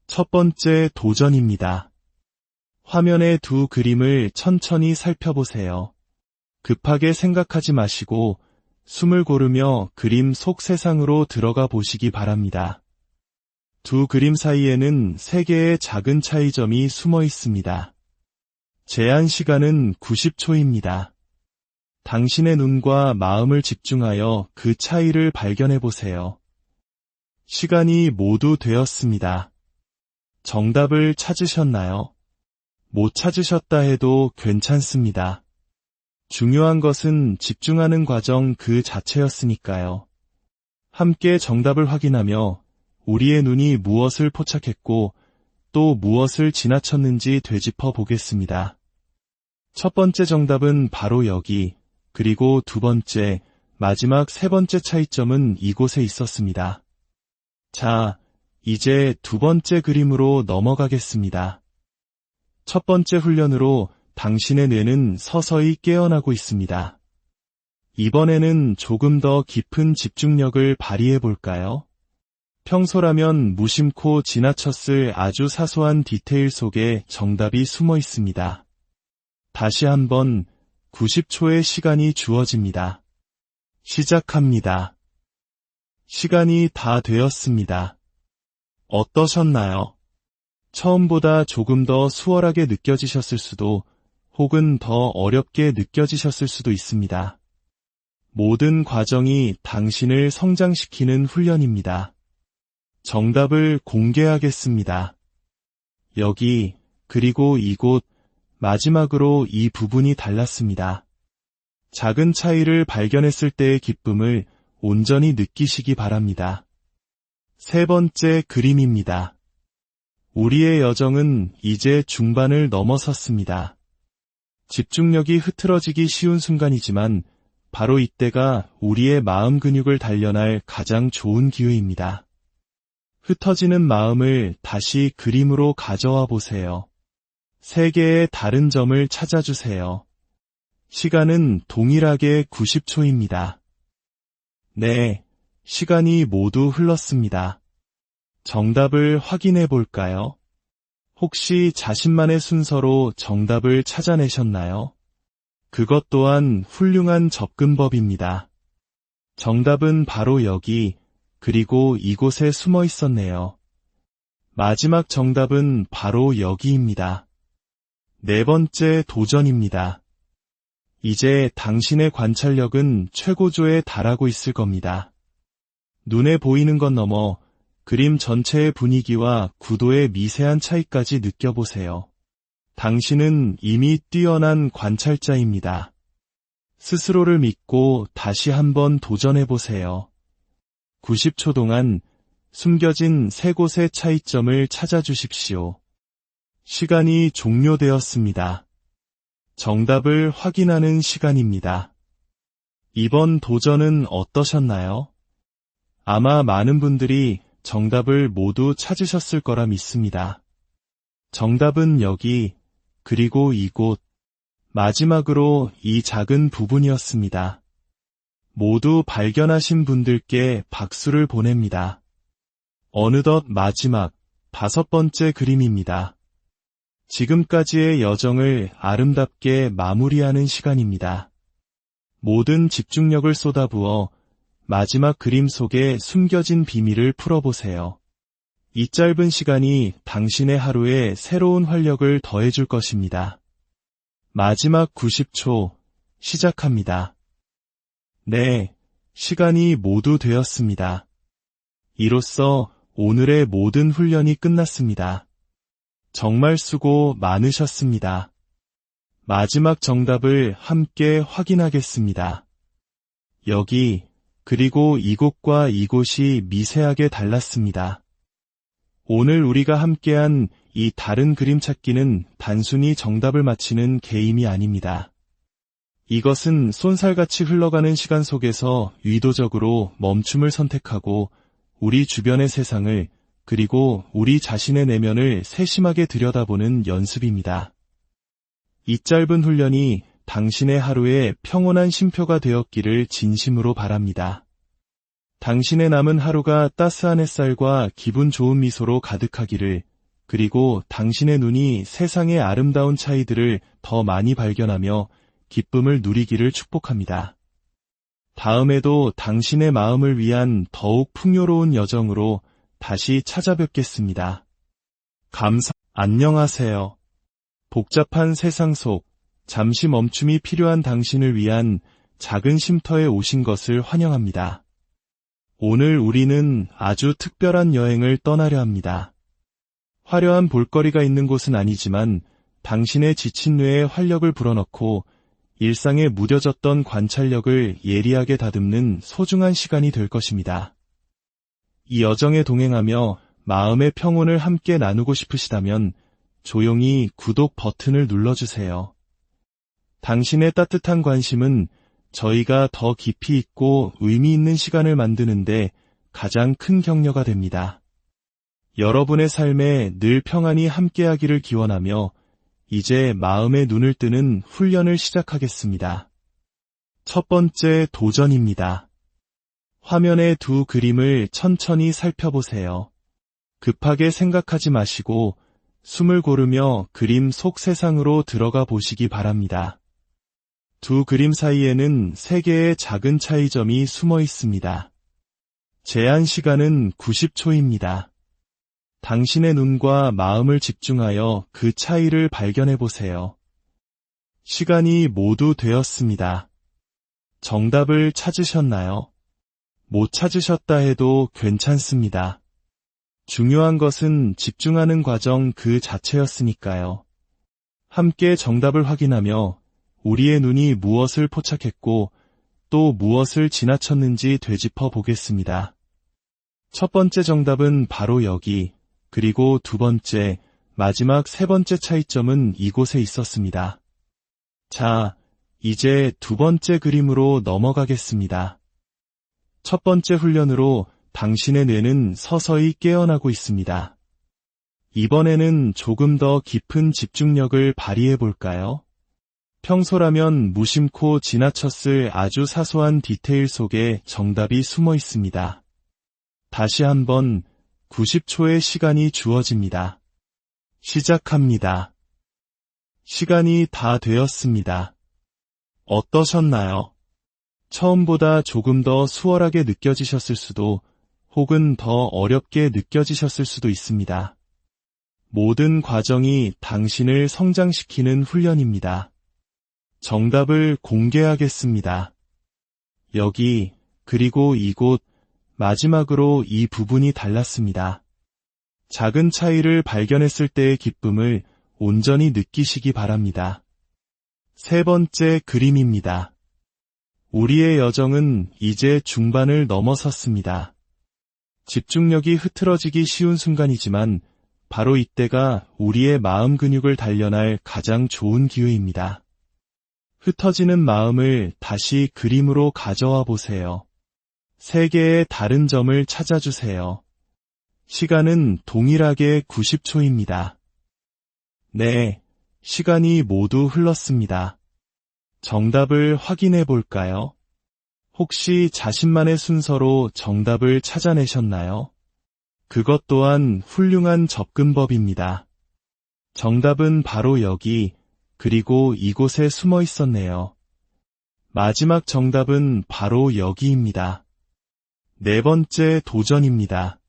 첫 번째 도전입니다. 화면의 두 그림을 천천히 살펴보세요. 급하게 생각하지 마시고 숨을 고르며 그림 속 세상으로 들어가 보시기 바랍니다. 두 그림 사이에는 세 개의 작은 차이점이 숨어 있습니다. 제한 시간은 90초입니다. 당신의 눈과 마음을 집중하여 그 차이를 발견해 보세요. 시간이 모두 되었습니다. 정답을 찾으셨나요? 못 찾으셨다 해도 괜찮습니다. 중요한 것은 집중하는 과정 그 자체였으니까요. 함께 정답을 확인하며 우리의 눈이 무엇을 포착했고 또 무엇을 지나쳤는지 되짚어 보겠습니다. 첫 번째 정답은 바로 여기, 그리고 두 번째, 마지막 세 번째 차이점은 이곳에 있었습니다. 자, 이제 두 번째 그림으로 넘어가겠습니다. 첫 번째 훈련으로 당신의 뇌는 서서히 깨어나고 있습니다. 이번에는 조금 더 깊은 집중력을 발휘해 볼까요? 평소라면 무심코 지나쳤을 아주 사소한 디테일 속에 정답이 숨어 있습니다. 다시 한번 90초의 시간이 주어집니다. 시작합니다. 시간이 다 되었습니다. 어떠셨나요? 처음보다 조금 더 수월하게 느껴지셨을 수도 혹은 더 어렵게 느껴지셨을 수도 있습니다. 모든 과정이 당신을 성장시키는 훈련입니다. 정답을 공개하겠습니다. 여기, 그리고 이곳, 마지막으로 이 부분이 달랐습니다. 작은 차이를 발견했을 때의 기쁨을 온전히 느끼시기 바랍니다. 세 번째 그림입니다. 우리의 여정은 이제 중반을 넘어섰습니다. 집중력이 흐트러지기 쉬운 순간이지만 바로 이때가 우리의 마음 근육을 단련할 가장 좋은 기회입니다. 흩어지는 마음을 다시 그림으로 가져와 보세요. 세 개의 다른 점을 찾아주세요. 시간은 동일하게 90초입니다. 네, 시간이 모두 흘렀습니다. 정답을 확인해 볼까요? 혹시 자신만의 순서로 정답을 찾아내셨나요? 그것 또한 훌륭한 접근법입니다. 정답은 바로 여기, 그리고 이곳에 숨어 있었네요. 마지막 정답은 바로 여기입니다. 네 번째 도전입니다. 이제 당신의 관찰력은 최고조에 달하고 있을 겁니다. 눈에 보이는 것 넘어 그림 전체의 분위기와 구도의 미세한 차이까지 느껴보세요. 당신은 이미 뛰어난 관찰자입니다. 스스로를 믿고 다시 한번 도전해보세요. 90초 동안 숨겨진 세 곳의 차이점을 찾아주십시오. 시간이 종료되었습니다. 정답을 확인하는 시간입니다. 이번 도전은 어떠셨나요? 아마 많은 분들이 정답을 모두 찾으셨을 거라 믿습니다. 정답은 여기, 그리고 이곳, 마지막으로 이 작은 부분이었습니다. 모두 발견하신 분들께 박수를 보냅니다. 어느덧 마지막 5번째 그림입니다. 지금까지의 여정을 아름답게 마무리하는 시간입니다. 모든 집중력을 쏟아부어 마지막 그림 속에 숨겨진 비밀을 풀어보세요. 이 짧은 시간이 당신의 하루에 새로운 활력을 더해줄 것입니다. 마지막 90초, 시작합니다. 네, 시간이 모두 되었습니다. 이로써 오늘의 모든 훈련이 끝났습니다. 정말 수고 많으셨습니다. 마지막 정답을 함께 확인하겠습니다. 여기, 그리고 이곳과 이곳이 미세하게 달랐습니다. 오늘 우리가 함께한 이 다른 그림 찾기는 단순히 정답을 맞히는 게임이 아닙니다. 이것은 쏜살같이 흘러가는 시간 속에서 의도적으로 멈춤을 선택하고 우리 주변의 세상을 그리고 우리 자신의 내면을 세심하게 들여다보는 연습입니다. 이 짧은 훈련이 당신의 하루에 평온한 쉼표가 되었기를 진심으로 바랍니다. 당신의 남은 하루가 따스한 햇살과 기분 좋은 미소로 가득하기를, 그리고 당신의 눈이 세상의 아름다운 차이들을 더 많이 발견하며 기쁨을 누리기를 축복합니다. 다음에도 당신의 마음을 위한 더욱 풍요로운 여정으로 다시 찾아뵙겠습니다. 안녕하세요. 복잡한 세상 속 잠시 멈춤이 필요한 당신을 위한 작은 쉼터에 오신 것을 환영합니다. 오늘 우리는 아주 특별한 여행을 떠나려 합니다. 화려한 볼거리가 있는 곳은 아니지만 당신의 지친 뇌에 활력을 불어넣고 일상에 무뎌졌던 관찰력을 예리하게 다듬는 소중한 시간이 될 것입니다. 이 여정에 동행하며 마음의 평온을 함께 나누고 싶으시다면 조용히 구독 버튼을 눌러주세요. 당신의 따뜻한 관심은 저희가 더 깊이 있고 의미 있는 시간을 만드는데 가장 큰 격려가 됩니다. 여러분의 삶에 늘 평안이 함께하기를 기원하며 이제 마음의 눈을 뜨는 훈련을 시작하겠습니다. 첫 번째 도전입니다. 화면의 두 그림을 천천히 살펴보세요. 급하게 생각하지 마시고 숨을 고르며 그림 속 세상으로 들어가 보시기 바랍니다. 두 그림 사이에는 3개의 작은 차이점이 숨어 있습니다. 제한 시간은 90초입니다. 당신의 눈과 마음을 집중하여 그 차이를 발견해 보세요. 시간이 모두 되었습니다. 정답을 찾으셨나요? 못 찾으셨다 해도 괜찮습니다. 중요한 것은 집중하는 과정 그 자체였으니까요. 함께 정답을 확인하며 우리의 눈이 무엇을 포착했고 또 무엇을 지나쳤는지 되짚어 보겠습니다. 첫 번째 정답은 바로 여기, 그리고 두 번째, 마지막 세 번째 차이점은 이곳에 있었습니다. 자, 이제 두 번째 그림으로 넘어가겠습니다. 첫 번째 훈련으로 당신의 뇌는 서서히 깨어나고 있습니다. 이번에는 조금 더 깊은 집중력을 발휘해 볼까요? 평소라면 무심코 지나쳤을 아주 사소한 디테일 속에 정답이 숨어 있습니다. 다시 한번 90초의 시간이 주어집니다. 시작합니다. 시간이 다 되었습니다. 어떠셨나요? 처음보다 조금 더 수월하게 느껴지셨을 수도 혹은 더 어렵게 느껴지셨을 수도 있습니다. 모든 과정이 당신을 성장시키는 훈련입니다. 정답을 공개하겠습니다. 여기, 그리고 이곳, 마지막으로 이 부분이 달랐습니다. 작은 차이를 발견했을 때의 기쁨을 온전히 느끼시기 바랍니다. 세 번째 그림입니다. 우리의 여정은 이제 중반을 넘어섰습니다. 집중력이 흐트러지기 쉬운 순간이지만 바로 이때가 우리의 마음 근육을 단련할 가장 좋은 기회입니다. 흩어지는 마음을 다시 그림으로 가져와 보세요. 3개의 다른 점을 찾아주세요. 시간은 동일하게 90초입니다. 네, 시간이 모두 흘렀습니다. 정답을 확인해 볼까요? 혹시 자신만의 순서로 정답을 찾아내셨나요? 그것 또한 훌륭한 접근법입니다. 정답은 바로 여기, 그리고 이곳에 숨어 있었네요. 마지막 정답은 바로 여기입니다. 네 번째 도전입니다.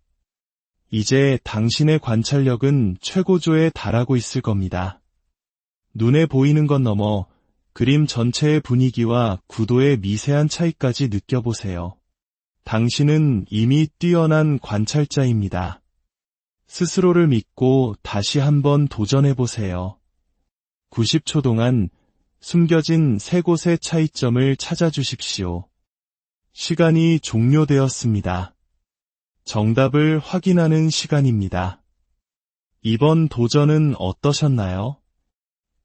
이제 당신의 관찰력은 최고조에 달하고 있을 겁니다. 눈에 보이는 것 넘어 그림 전체의 분위기와 구도의 미세한 차이까지 느껴보세요. 당신은 이미 뛰어난 관찰자입니다. 스스로를 믿고 다시 한번 도전해보세요. 90초 동안 숨겨진 3곳의 차이점을 찾아주십시오. 시간이 종료되었습니다. 정답을 확인하는 시간입니다. 이번 도전은 어떠셨나요?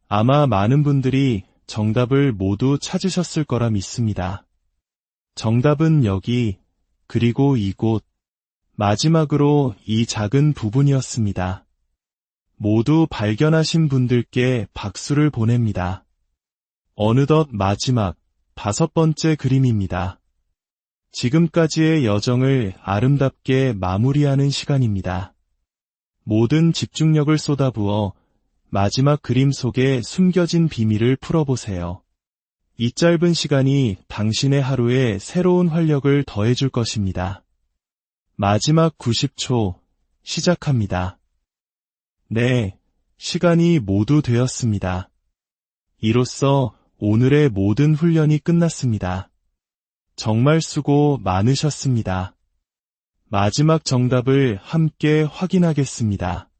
아마 많은 분들이 정답을 모두 찾으셨을 거라 믿습니다. 정답은 여기, 그리고 이곳, 마지막으로 이 작은 부분이었습니다. 모두 발견하신 분들께 박수를 보냅니다. 어느덧 마지막 5번째 그림입니다. 지금까지의 여정을 아름답게 마무리하는 시간입니다. 모든 집중력을 쏟아부어 마지막 그림 속에 숨겨진 비밀을 풀어보세요. 이 짧은 시간이 당신의 하루에 새로운 활력을 더해줄 것입니다. 마지막 90초 시작합니다. 네, 시간이 모두 되었습니다. 이로써 오늘의 모든 훈련이 끝났습니다. 정말 수고 많으셨습니다. 마지막 정답을 함께 확인하겠습니다.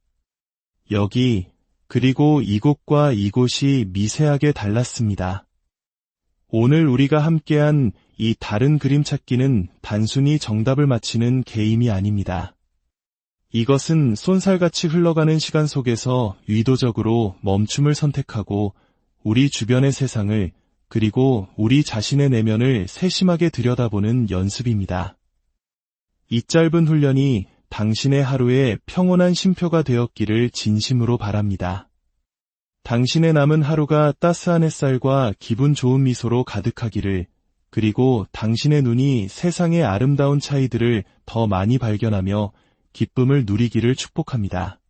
여기, 그리고 이곳과 이곳이 미세하게 달랐습니다. 오늘 우리가 함께한 이 다른 그림 찾기는 단순히 정답을 맞히는 게임이 아닙니다. 이것은 쏜살같이 흘러가는 시간 속에서 의도적으로 멈춤을 선택하고 우리 주변의 세상을 그리고 우리 자신의 내면을 세심하게 들여다보는 연습입니다. 이 짧은 훈련이 당신의 하루에 평온한 쉼표가 되었기를 진심으로 바랍니다. 당신의 남은 하루가 따스한 햇살과 기분 좋은 미소로 가득하기를, 그리고 당신의 눈이 세상의 아름다운 차이들을 더 많이 발견하며 기쁨을 누리기를 축복합니다.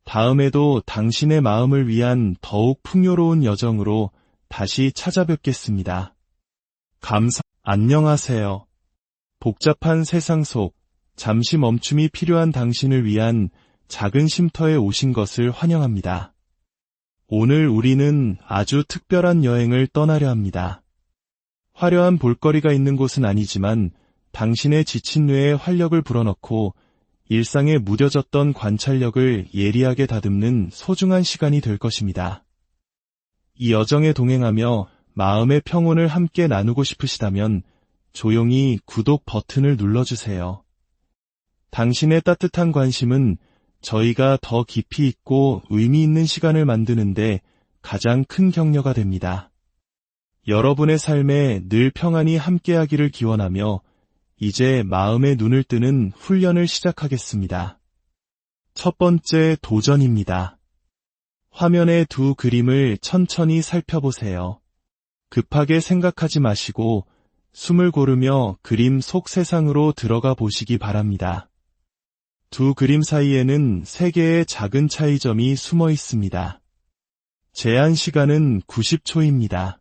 다음에도 당신의 마음을 위한 더욱 풍요로운 여정으로 다시 찾아뵙겠습니다. 안녕하세요. 복잡한 세상 속 잠시 멈춤이 필요한 당신을 위한 작은 쉼터에 오신 것을 환영합니다. 오늘 우리는 아주 특별한 여행을 떠나려 합니다. 화려한 볼거리가 있는 곳은 아니지만 당신의 지친 뇌에 활력을 불어넣고 일상에 무뎌졌던 관찰력을 예리하게 다듬는 소중한 시간이 될 것입니다. 이 여정에 동행하며 마음의 평온을 함께 나누고 싶으시다면 조용히 구독 버튼을 눌러주세요. 당신의 따뜻한 관심은 저희가 더 깊이 있고 의미 있는 시간을 만드는데 가장 큰 격려가 됩니다. 여러분의 삶에 늘 평안이 함께하기를 기원하며 이제 마음의 눈을 뜨는 훈련을 시작하겠습니다. 첫 번째 도전입니다. 화면의 두 그림을 천천히 살펴보세요. 급하게 생각하지 마시고 숨을 고르며 그림 속 세상으로 들어가 보시기 바랍니다. 두 그림 사이에는 3개의 작은 차이점이 숨어 있습니다. 제한 시간은 90초입니다.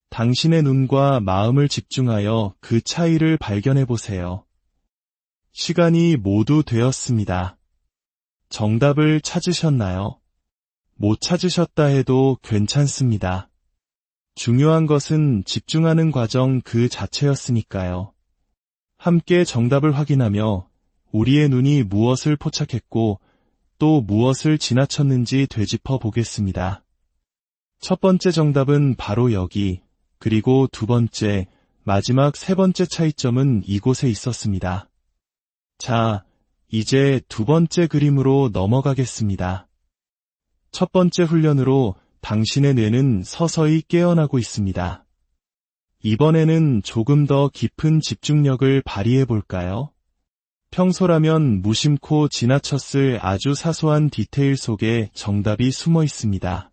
당신의 눈과 마음을 집중하여 그 차이를 발견해 보세요. 시간이 모두 되었습니다. 정답을 찾으셨나요? 못 찾으셨다 해도 괜찮습니다. 중요한 것은 집중하는 과정 그 자체였으니까요. 함께 정답을 확인하며 우리의 눈이 무엇을 포착했고 또 무엇을 지나쳤는지 되짚어 보겠습니다. 첫 번째 정답은 바로 여기, 그리고 두 번째, 마지막 3번째 차이점은 이곳에 있었습니다. 자, 이제 두 번째 그림으로 넘어가겠습니다. 첫 번째 훈련으로 당신의 뇌는 서서히 깨어나고 있습니다. 이번에는 조금 더 깊은 집중력을 발휘해 볼까요? 평소라면 무심코 지나쳤을 아주 사소한 디테일 속에 정답이 숨어 있습니다.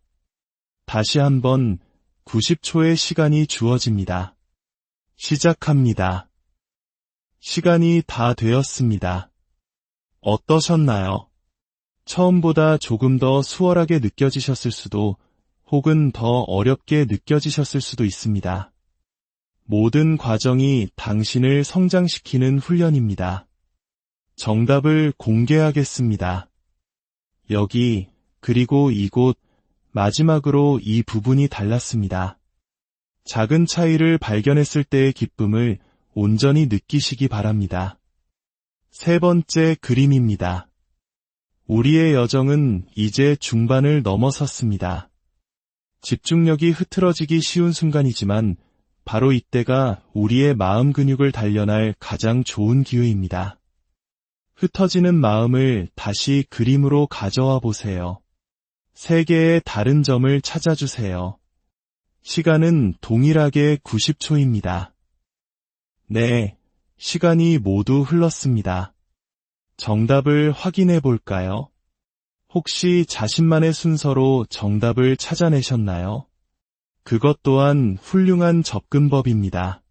다시 한번 90초의 시간이 주어집니다. 시작합니다. 시간이 다 되었습니다. 어떠셨나요? 처음보다 조금 더 수월하게 느껴지셨을 수도 혹은 더 어렵게 느껴지셨을 수도 있습니다. 모든 과정이 당신을 성장시키는 훈련입니다. 정답을 공개하겠습니다. 여기, 그리고 이곳, 마지막으로 이 부분이 달랐습니다. 작은 차이를 발견했을 때의 기쁨을 온전히 느끼시기 바랍니다. 3번째 그림입니다. 우리의 여정은 이제 중반을 넘어섰습니다. 집중력이 흐트러지기 쉬운 순간이지만 바로 이때가 우리의 마음 근육을 단련할 가장 좋은 기회입니다. 흩어지는 마음을 다시 그림으로 가져와 보세요. 세 개의 다른 점을 찾아주세요. 시간은 동일하게 90초입니다. 네, 시간이 모두 흘렀습니다. 정답을 확인해 볼까요? 혹시 자신만의 순서로 정답을 찾아내셨나요? 그것 또한 훌륭한 접근법입니다.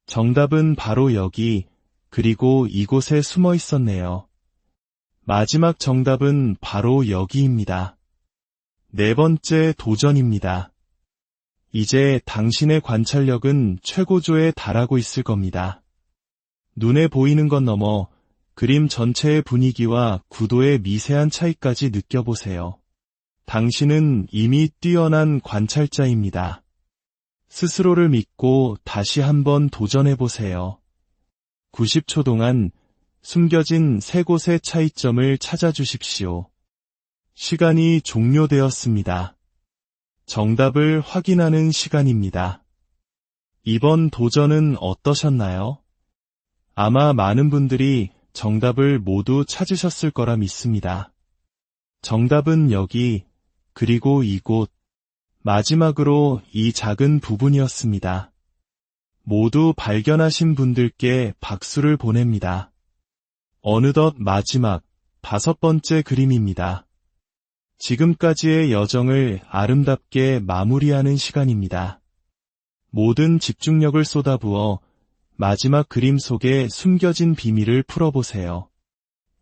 정답은 바로 여기, 그리고 이곳에 숨어 있었네요. 마지막 정답은 바로 여기입니다. 네 번째 도전입니다. 이제 당신의 관찰력은 최고조에 달하고 있을 겁니다. 눈에 보이는 것 넘어 그림 전체의 분위기와 구도의 미세한 차이까지 느껴보세요. 당신은 이미 뛰어난 관찰자입니다. 스스로를 믿고 다시 한번 도전해보세요. 90초 동안 숨겨진 세 곳의 차이점을 찾아주십시오. 시간이 종료되었습니다. 정답을 확인하는 시간입니다. 이번 도전은 어떠셨나요? 아마 많은 분들이 정답을 모두 찾으셨을 거라 믿습니다. 정답은 여기, 그리고 이곳, 마지막으로 이 작은 부분이었습니다. 모두 발견하신 분들께 박수를 보냅니다. 어느덧 마지막 5번째 그림입니다. 지금까지의 여정을 아름답게 마무리하는 시간입니다. 모든 집중력을 쏟아부어 마지막 그림 속에 숨겨진 비밀을 풀어보세요.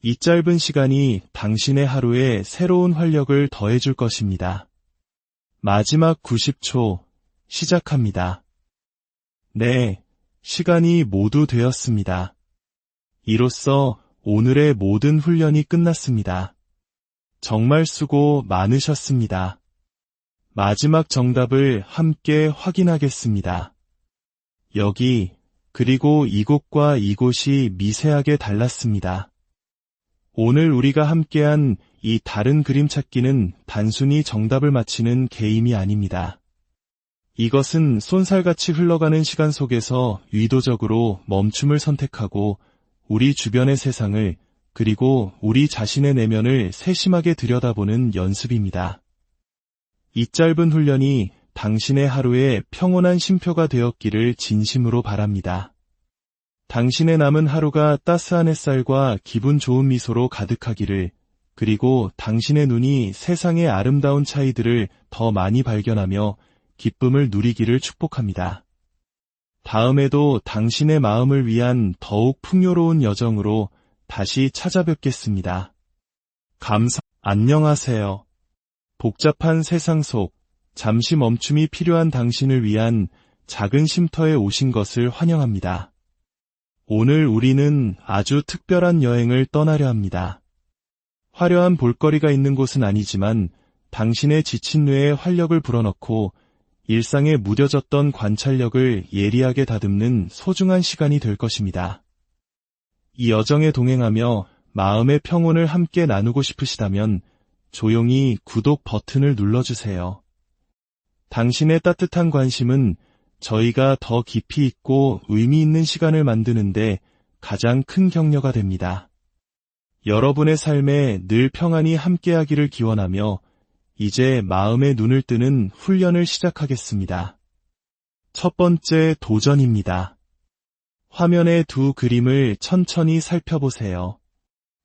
이 짧은 시간이 당신의 하루에 새로운 활력을 더해줄 것입니다. 마지막 90초 시작합니다. 네, 시간이 모두 되었습니다. 이로써 오늘의 모든 훈련이 끝났습니다. 정말 수고 많으셨습니다. 마지막 정답을 함께 확인하겠습니다. 여기, 그리고 이곳과 이곳이 미세하게 달랐습니다. 오늘 우리가 함께한 이 다른 그림 찾기는 단순히 정답을 맞히는 게임이 아닙니다. 이것은 쏜살같이 흘러가는 시간 속에서 의도적으로 멈춤을 선택하고 우리 주변의 세상을 그리고 우리 자신의 내면을 세심하게 들여다보는 연습입니다. 이 짧은 훈련이 당신의 하루에 평온한 쉼표가 되었기를 진심으로 바랍니다. 당신의 남은 하루가 따스한 햇살과 기분 좋은 미소로 가득하기를, 그리고 당신의 눈이 세상의 아름다운 차이들을 더 많이 발견하며 기쁨을 누리기를 축복합니다. 다음에도 당신의 마음을 위한 더욱 풍요로운 여정으로 다시 찾아뵙겠습니다. 안녕하세요. 복잡한 세상 속 잠시 멈춤이 필요한 당신을 위한 작은 쉼터에 오신 것을 환영합니다. 오늘 우리는 아주 특별한 여행을 떠나려 합니다. 화려한 볼거리가 있는 곳은 아니지만 당신의 지친 뇌에 활력을 불어넣고 일상에 무뎌졌던 관찰력을 예리하게 다듬는 소중한 시간이 될 것입니다. 이 여정에 동행하며 마음의 평온을 함께 나누고 싶으시다면 조용히 구독 버튼을 눌러주세요. 당신의 따뜻한 관심은 저희가 더 깊이 있고 의미 있는 시간을 만드는데 가장 큰 격려가 됩니다. 여러분의 삶에 늘 평안이 함께하기를 기원하며 이제 마음의 눈을 뜨는 훈련을 시작하겠습니다. 첫 번째 도전입니다. 화면의 두 그림을 천천히 살펴보세요.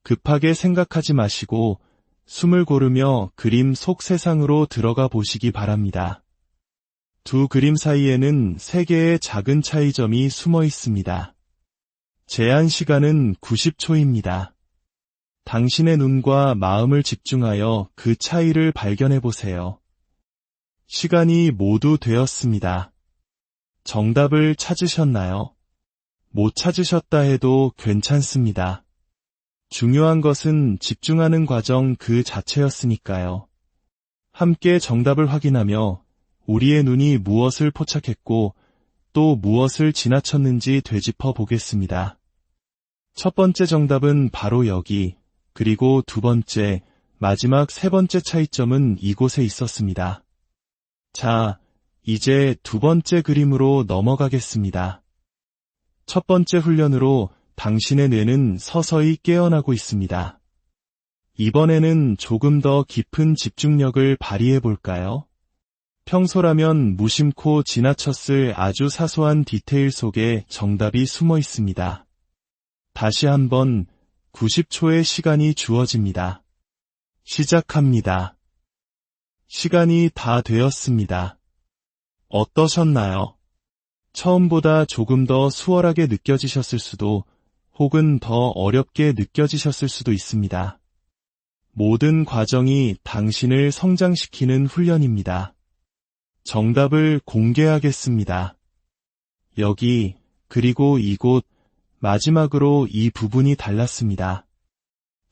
급하게 생각하지 마시고 숨을 고르며 그림 속 세상으로 들어가 보시기 바랍니다. 두 그림 사이에는 세 개의 작은 차이점이 숨어 있습니다. 제한 시간은 90초입니다. 당신의 눈과 마음을 집중하여 그 차이를 발견해 보세요. 시간이 모두 되었습니다. 정답을 찾으셨나요? 못 찾으셨다 해도 괜찮습니다. 중요한 것은 집중하는 과정 그 자체였으니까요. 함께 정답을 확인하며 우리의 눈이 무엇을 포착했고 또 무엇을 지나쳤는지 되짚어 보겠습니다. 첫 번째 정답은 바로 여기, 그리고 두 번째, 마지막 세 번째 차이점은 이곳에 있었습니다. 자, 이제 두 번째 그림으로 넘어가겠습니다. 첫 번째 훈련으로 당신의 뇌는 서서히 깨어나고 있습니다. 이번에는 조금 더 깊은 집중력을 발휘해 볼까요? 평소라면 무심코 지나쳤을 아주 사소한 디테일 속에 정답이 숨어 있습니다. 다시 한번 90초의 시간이 주어집니다. 시작합니다. 시간이 다 되었습니다. 어떠셨나요? 처음보다 조금 더 수월하게 느껴지셨을 수도 혹은 더 어렵게 느껴지셨을 수도 있습니다. 모든 과정이 당신을 성장시키는 훈련입니다. 정답을 공개하겠습니다. 여기, 그리고 이곳, 마지막으로 이 부분이 달랐습니다.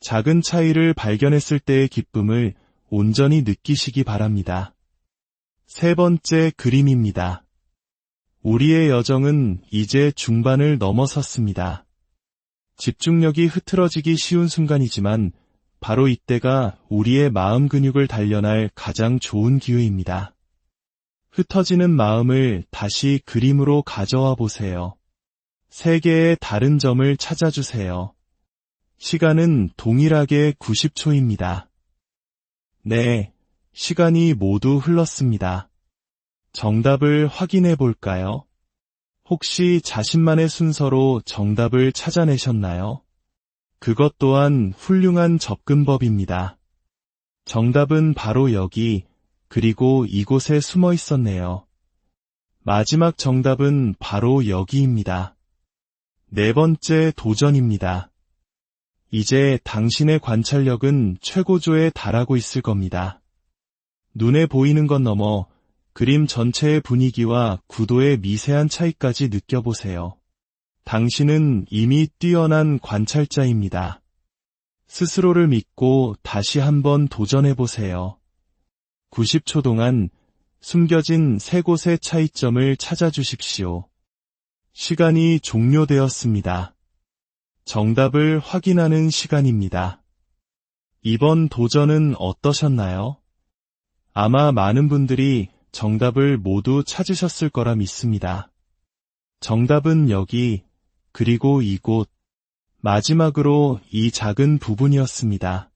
작은 차이를 발견했을 때의 기쁨을 온전히 느끼시기 바랍니다. 세 번째 그림입니다. 우리의 여정은 이제 중반을 넘어섰습니다. 집중력이 흐트러지기 쉬운 순간이지만 바로 이때가 우리의 마음 근육을 단련할 가장 좋은 기회입니다. 흩어지는 마음을 다시 그림으로 가져와 보세요. 세 개의 다른 점을 찾아주세요. 시간은 동일하게 90초입니다. 네, 시간이 모두 흘렀습니다. 정답을 확인해 볼까요? 혹시 자신만의 순서로 정답을 찾아내셨나요? 그것 또한 훌륭한 접근법입니다. 정답은 바로 여기, 그리고 이곳에 숨어 있었네요. 마지막 정답은 바로 여기입니다. 네 번째 도전입니다. 이제 당신의 관찰력은 최고조에 달하고 있을 겁니다. 눈에 보이는 것 넘어 그림 전체의 분위기와 구도의 미세한 차이까지 느껴보세요. 당신은 이미 뛰어난 관찰자입니다. 스스로를 믿고 다시 한번 도전해보세요. 90초 동안 숨겨진 세 곳의 차이점을 찾아주십시오. 시간이 종료되었습니다. 정답을 확인하는 시간입니다. 이번 도전은 어떠셨나요? 아마 많은 분들이 정답을 모두 찾으셨을 거라 믿습니다. 정답은 여기, 그리고 이곳, 마지막으로 이 작은 부분이었습니다.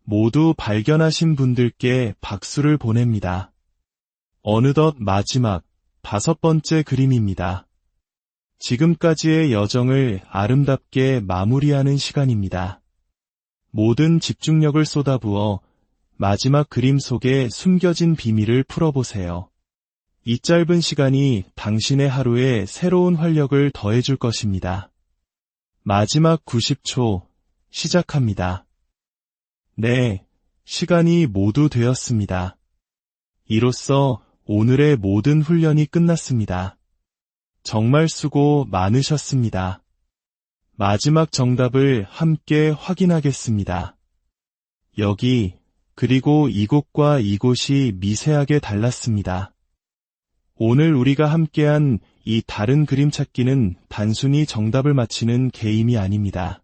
모두 발견하신 분들께 박수를 보냅니다. 어느덧 마지막 5번째 그림입니다. 지금까지의 여정을 아름답게 마무리하는 시간입니다. 모든 집중력을 쏟아부어 마지막 그림 속에 숨겨진 비밀을 풀어보세요. 이 짧은 시간이 당신의 하루에 새로운 활력을 더해줄 것입니다. 마지막 90초 시작합니다. 네, 시간이 모두 되었습니다. 이로써 오늘의 모든 훈련이 끝났습니다. 정말 수고 많으셨습니다. 마지막 정답을 함께 확인하겠습니다. 여기, 그리고 이곳과 이곳이 미세하게 달랐습니다. 오늘 우리가 함께한 이 다른 그림 찾기는 단순히 정답을 맞히는 게임이 아닙니다.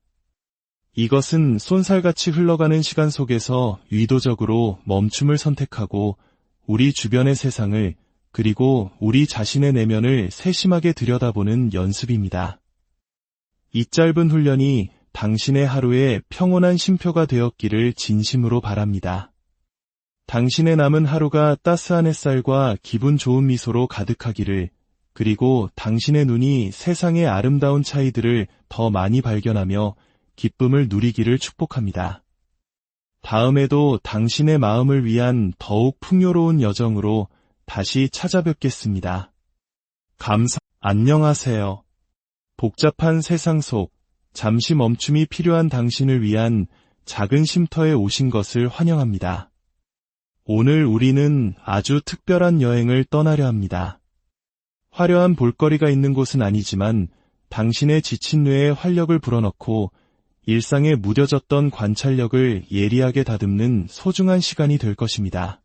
이것은 쏜살같이 흘러가는 시간 속에서 의도적으로 멈춤을 선택하고 우리 주변의 세상을 그리고 우리 자신의 내면을 세심하게 들여다보는 연습입니다. 이 짧은 훈련이 당신의 하루에 평온한 쉼표가 되었기를 진심으로 바랍니다. 당신의 남은 하루가 따스한 햇살과 기분 좋은 미소로 가득하기를, 그리고 당신의 눈이 세상의 아름다운 차이들을 더 많이 발견하며 기쁨을 누리기를 축복합니다. 다음에도 당신의 마음을 위한 더욱 풍요로운 여정으로 다시 찾아뵙겠습니다. 안녕하세요. 복잡한 세상 속 잠시 멈춤이 필요한 당신을 위한 작은 쉼터에 오신 것을 환영합니다. 오늘 우리는 아주 특별한 여행을 떠나려 합니다. 화려한 볼거리가 있는 곳은 아니지만 당신의 지친 뇌에 활력을 불어넣고 일상에 무뎌졌던 관찰력을 예리하게 다듬는 소중한 시간이 될 것입니다.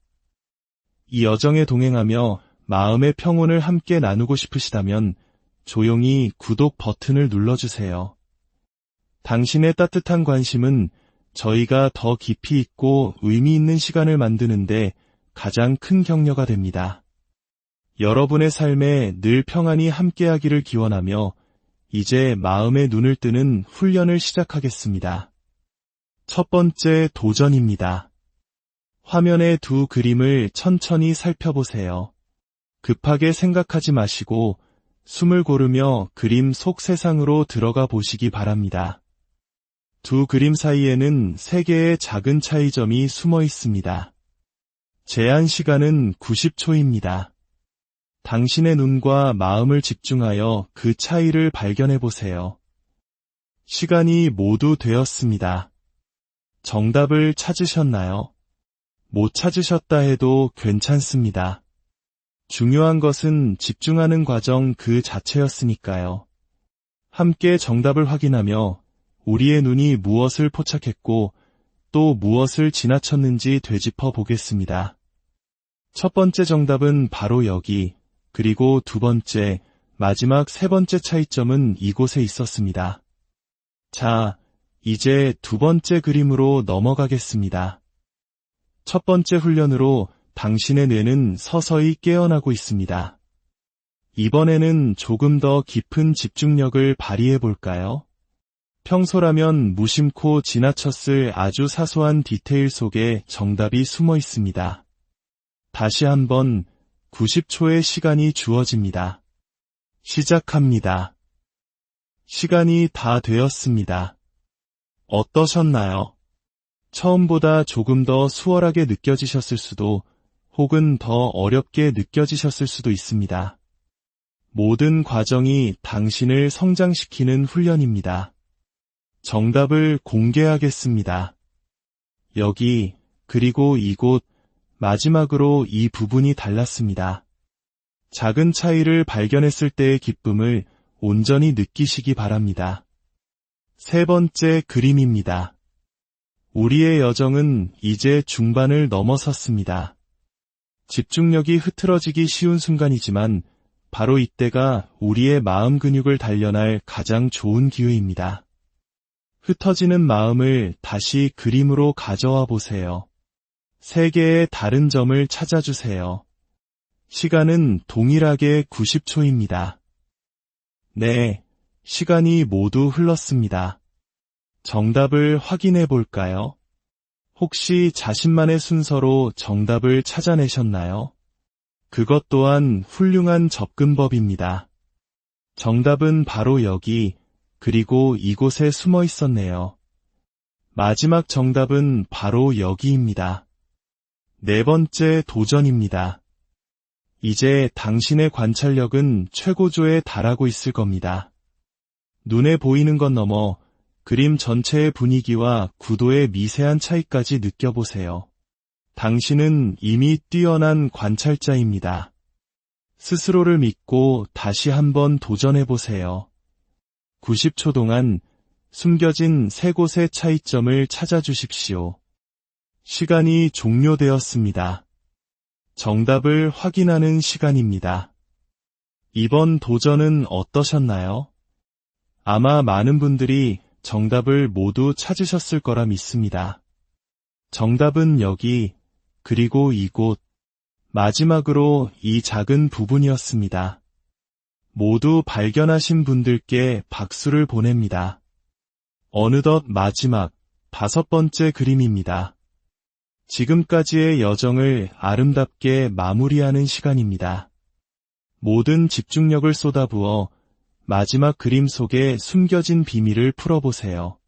이 여정에 동행하며 마음의 평온을 함께 나누고 싶으시다면 조용히 구독 버튼을 눌러주세요. 당신의 따뜻한 관심은 저희가 더 깊이 있고 의미 있는 시간을 만드는데 가장 큰 격려가 됩니다. 여러분의 삶에 늘 평안이 함께하기를 기원하며 이제 마음의 눈을 뜨는 훈련을 시작하겠습니다. 첫 번째 도전입니다. 화면의 두 그림을 천천히 살펴보세요. 급하게 생각하지 마시고 숨을 고르며 그림 속 세상으로 들어가 보시기 바랍니다. 두 그림 사이에는 세 개의 작은 차이점이 숨어 있습니다. 제한 시간은 90초입니다. 당신의 눈과 마음을 집중하여 그 차이를 발견해 보세요. 시간이 모두 되었습니다. 정답을 찾으셨나요? 못 찾으셨다 해도 괜찮습니다. 중요한 것은 집중하는 과정 그 자체였으니까요. 함께 정답을 확인하며 우리의 눈이 무엇을 포착했고 또 무엇을 지나쳤는지 되짚어 보겠습니다. 첫 번째 정답은 바로 여기, 그리고 두 번째, 마지막 세 번째 차이점은 이곳에 있었습니다. 자, 이제 두 번째 그림으로 넘어가겠습니다. 첫 번째 훈련으로 당신의 뇌는 서서히 깨어나고 있습니다. 이번에는 조금 더 깊은 집중력을 발휘해 볼까요? 평소라면 무심코 지나쳤을 아주 사소한 디테일 속에 정답이 숨어 있습니다. 다시 한번 90초의 시간이 주어집니다. 시작합니다. 시간이 다 되었습니다. 어떠셨나요? 처음보다 조금 더 수월하게 느껴지셨을 수도 혹은 더 어렵게 느껴지셨을 수도 있습니다. 모든 과정이 당신을 성장시키는 훈련입니다. 정답을 공개하겠습니다. 여기, 그리고 이곳, 마지막으로 이 부분이 달랐습니다. 작은 차이를 발견했을 때의 기쁨을 온전히 느끼시기 바랍니다. 세 번째 그림입니다. 우리의 여정은 이제 중반을 넘어섰습니다. 집중력이 흐트러지기 쉬운 순간이지만 바로 이때가 우리의 마음 근육을 단련할 가장 좋은 기회입니다. 흩어지는 마음을 다시 그림으로 가져와 보세요. 세 개의 다른 점을 찾아주세요. 시간은 동일하게 90초입니다. 네, 시간이 모두 흘렀습니다. 정답을 확인해 볼까요? 혹시 자신만의 순서로 정답을 찾아내셨나요? 그것 또한 훌륭한 접근법입니다. 정답은 바로 여기, 그리고 이곳에 숨어 있었네요. 마지막 정답은 바로 여기입니다. 네 번째 도전입니다. 이제 당신의 관찰력은 최고조에 달하고 있을 겁니다. 눈에 보이는 것 넘어 그림 전체의 분위기와 구도의 미세한 차이까지 느껴보세요. 당신은 이미 뛰어난 관찰자입니다. 스스로를 믿고 다시 한번 도전해보세요. 90초 동안 숨겨진 세 곳의 차이점을 찾아주십시오. 시간이 종료되었습니다. 정답을 확인하는 시간입니다. 이번 도전은 어떠셨나요? 아마 많은 분들이 정답을 모두 찾으셨을 거라 믿습니다. 정답은 여기, 그리고 이곳, 마지막으로 이 작은 부분이었습니다. 모두 발견하신 분들께 박수를 보냅니다. 어느덧 마지막 5번째 그림입니다. 지금까지의 여정을 아름답게 마무리하는 시간입니다. 모든 집중력을 쏟아부어 마지막 그림 속에 숨겨진 비밀을 풀어보세요.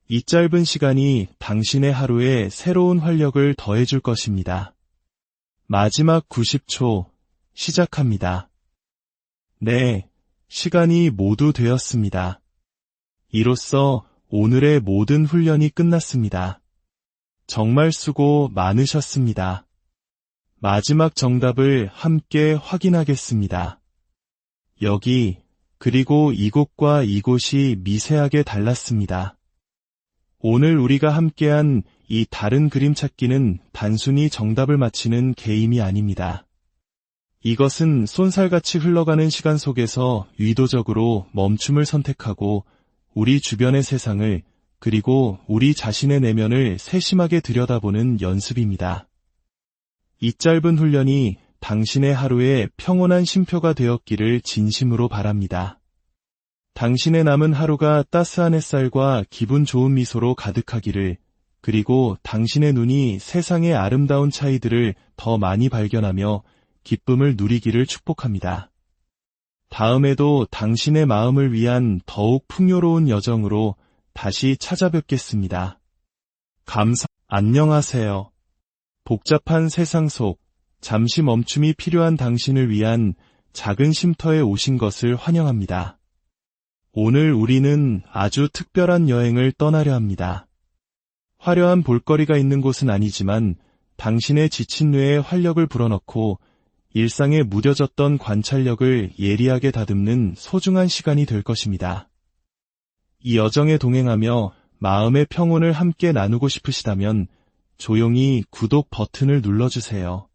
이 짧은 시간이 당신의 하루에 새로운 활력을 더해줄 것입니다. 마지막 90초 시작합니다. 네, 시간이 모두 되었습니다. 이로써 오늘의 모든 훈련이 끝났습니다. 정말 수고 많으셨습니다. 마지막 정답을 함께 확인하겠습니다. 여기, 그리고 이곳과 이곳이 미세하게 달랐습니다. 오늘 우리가 함께한 이 다른 그림 찾기는 단순히 정답을 맞히는 게임이 아닙니다. 이것은 쏜살같이 흘러가는 시간 속에서 의도적으로 멈춤을 선택하고 우리 주변의 세상을 그리고 우리 자신의 내면을 세심하게 들여다보는 연습입니다. 이 짧은 훈련이 당신의 하루에 평온한 쉼표가 되었기를 진심으로 바랍니다. 당신의 남은 하루가 따스한 햇살과 기분 좋은 미소로 가득하기를, 그리고 당신의 눈이 세상의 아름다운 차이들을 더 많이 발견하며 기쁨을 누리기를 축복합니다. 다음에도 당신의 마음을 위한 더욱 풍요로운 여정으로 다시 찾아뵙겠습니다. 안녕하세요. 복잡한 세상 속 잠시 멈춤이 필요한 당신을 위한 작은 쉼터에 오신 것을 환영합니다. 오늘 우리는 아주 특별한 여행을 떠나려 합니다. 화려한 볼거리가 있는 곳은 아니지만 당신의 지친 뇌에 활력을 불어넣고 일상에 무뎌졌던 관찰력을 예리하게 다듬는 소중한 시간이 될 것입니다. 이 여정에 동행하며 마음의 평온을 함께 나누고 싶으시다면 조용히 구독 버튼을 눌러주세요.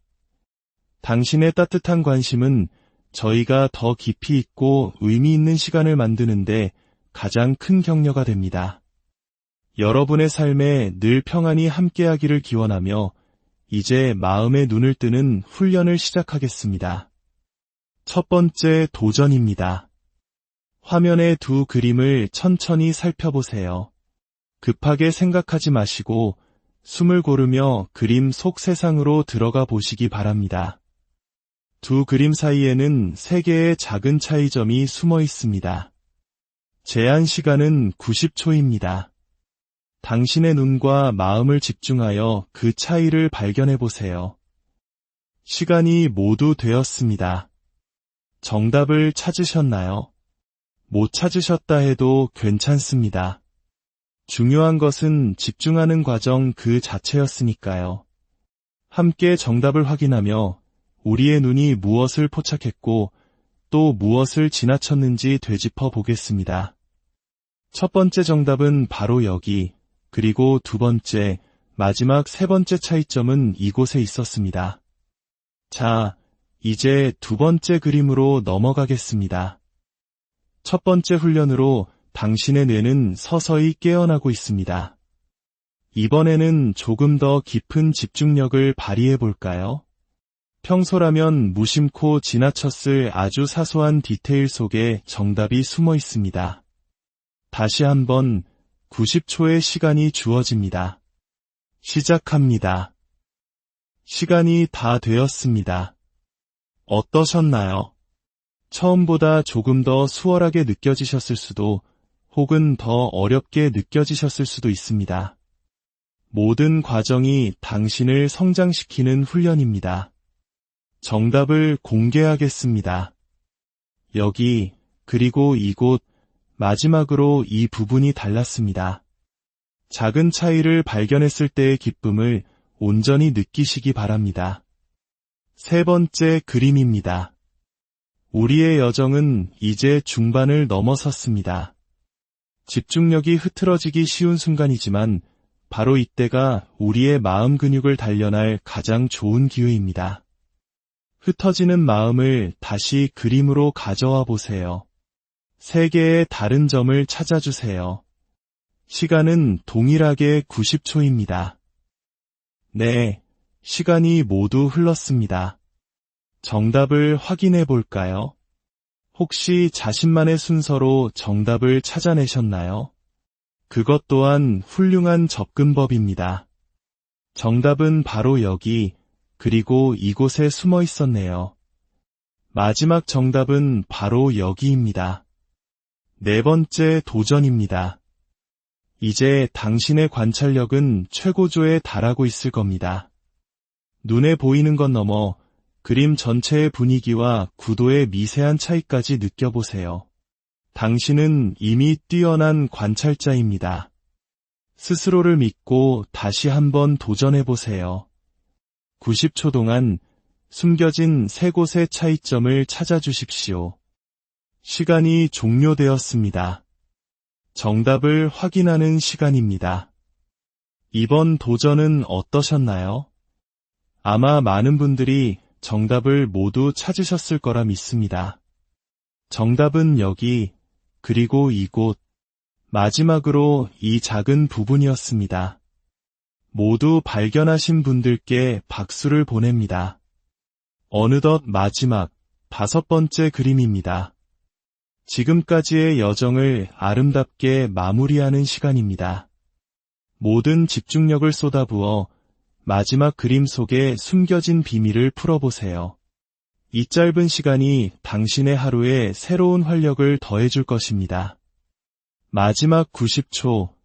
당신의 따뜻한 관심은 저희가 더 깊이 있고 의미 있는 시간을 만드는데 가장 큰 격려가 됩니다. 여러분의 삶에 늘 평안이 함께하기를 기원하며 이제 마음의 눈을 뜨는 훈련을 시작하겠습니다. 첫 번째 도전입니다. 화면의 두 그림을 천천히 살펴보세요. 급하게 생각하지 마시고 숨을 고르며 그림 속 세상으로 들어가 보시기 바랍니다. 두 그림 사이에는 3개의 작은 차이점이 숨어 있습니다. 제한 시간은 90초입니다. 당신의 눈과 마음을 집중하여 그 차이를 발견해 보세요. 시간이 모두 되었습니다. 정답을 찾으셨나요? 못 찾으셨다 해도 괜찮습니다. 중요한 것은 집중하는 과정 그 자체였으니까요. 함께 정답을 확인하며 우리의 눈이 무엇을 포착했고 또 무엇을 지나쳤는지 되짚어 보겠습니다. 첫 번째 정답은 바로 여기, 그리고 두 번째, 마지막 세 번째 차이점은 이곳에 있었습니다. 자, 이제 두 번째 그림으로 넘어가겠습니다. 첫 번째 훈련으로 당신의 뇌는 서서히 깨어나고 있습니다. 이번에는 조금 더 깊은 집중력을 발휘해 볼까요? 평소라면 무심코 지나쳤을 아주 사소한 디테일 속에 정답이 숨어 있습니다. 다시 한번 90초의 시간이 주어집니다. 시작합니다. 시간이 다 되었습니다. 어떠셨나요? 처음보다 조금 더 수월하게 느껴지셨을 수도 혹은 더 어렵게 느껴지셨을 수도 있습니다. 모든 과정이 당신을 성장시키는 훈련입니다. 정답을 공개하겠습니다. 여기, 그리고 이곳, 마지막으로 이 부분이 달랐습니다. 작은 차이를 발견했을 때의 기쁨을 온전히 느끼시기 바랍니다. 세 번째 그림입니다. 우리의 여정은 이제 중반을 넘어섰습니다. 집중력이 흐트러지기 쉬운 순간이지만 바로 이때가 우리의 마음 근육을 단련할 가장 좋은 기회입니다. 흩어지는 마음을 다시 그림으로 가져와 보세요. 3개의 다른 점을 찾아주세요. 시간은 동일하게 90초입니다. 네, 시간이 모두 흘렀습니다. 정답을 확인해 볼까요? 혹시 자신만의 순서로 정답을 찾아내셨나요? 그것 또한 훌륭한 접근법입니다. 정답은 바로 여기, 그리고 이곳에 숨어 있었네요. 마지막 정답은 바로 여기입니다. 네 번째 도전입니다. 이제 당신의 관찰력은 최고조에 달하고 있을 겁니다. 눈에 보이는 것 넘어 그림 전체의 분위기와 구도의 미세한 차이까지 느껴보세요. 당신은 이미 뛰어난 관찰자입니다. 스스로를 믿고 다시 한번 도전해보세요. 90초 동안 숨겨진 3곳의 차이점을 찾아주십시오. 시간이 종료되었습니다. 정답을 확인하는 시간입니다. 이번 도전은 어떠셨나요? 아마 많은 분들이 정답을 모두 찾으셨을 거라 믿습니다. 정답은 여기, 그리고 이곳, 마지막으로 이 작은 부분이었습니다. 모두 발견하신 분들께 박수를 보냅니다. 어느덧 마지막 5번째 그림입니다. 지금까지의 여정을 아름답게 마무리하는 시간입니다. 모든 집중력을 쏟아부어 마지막 그림 속에 숨겨진 비밀을 풀어보세요. 이 짧은 시간이 당신의 하루에 새로운 활력을 더해줄 것입니다. 마지막 90초,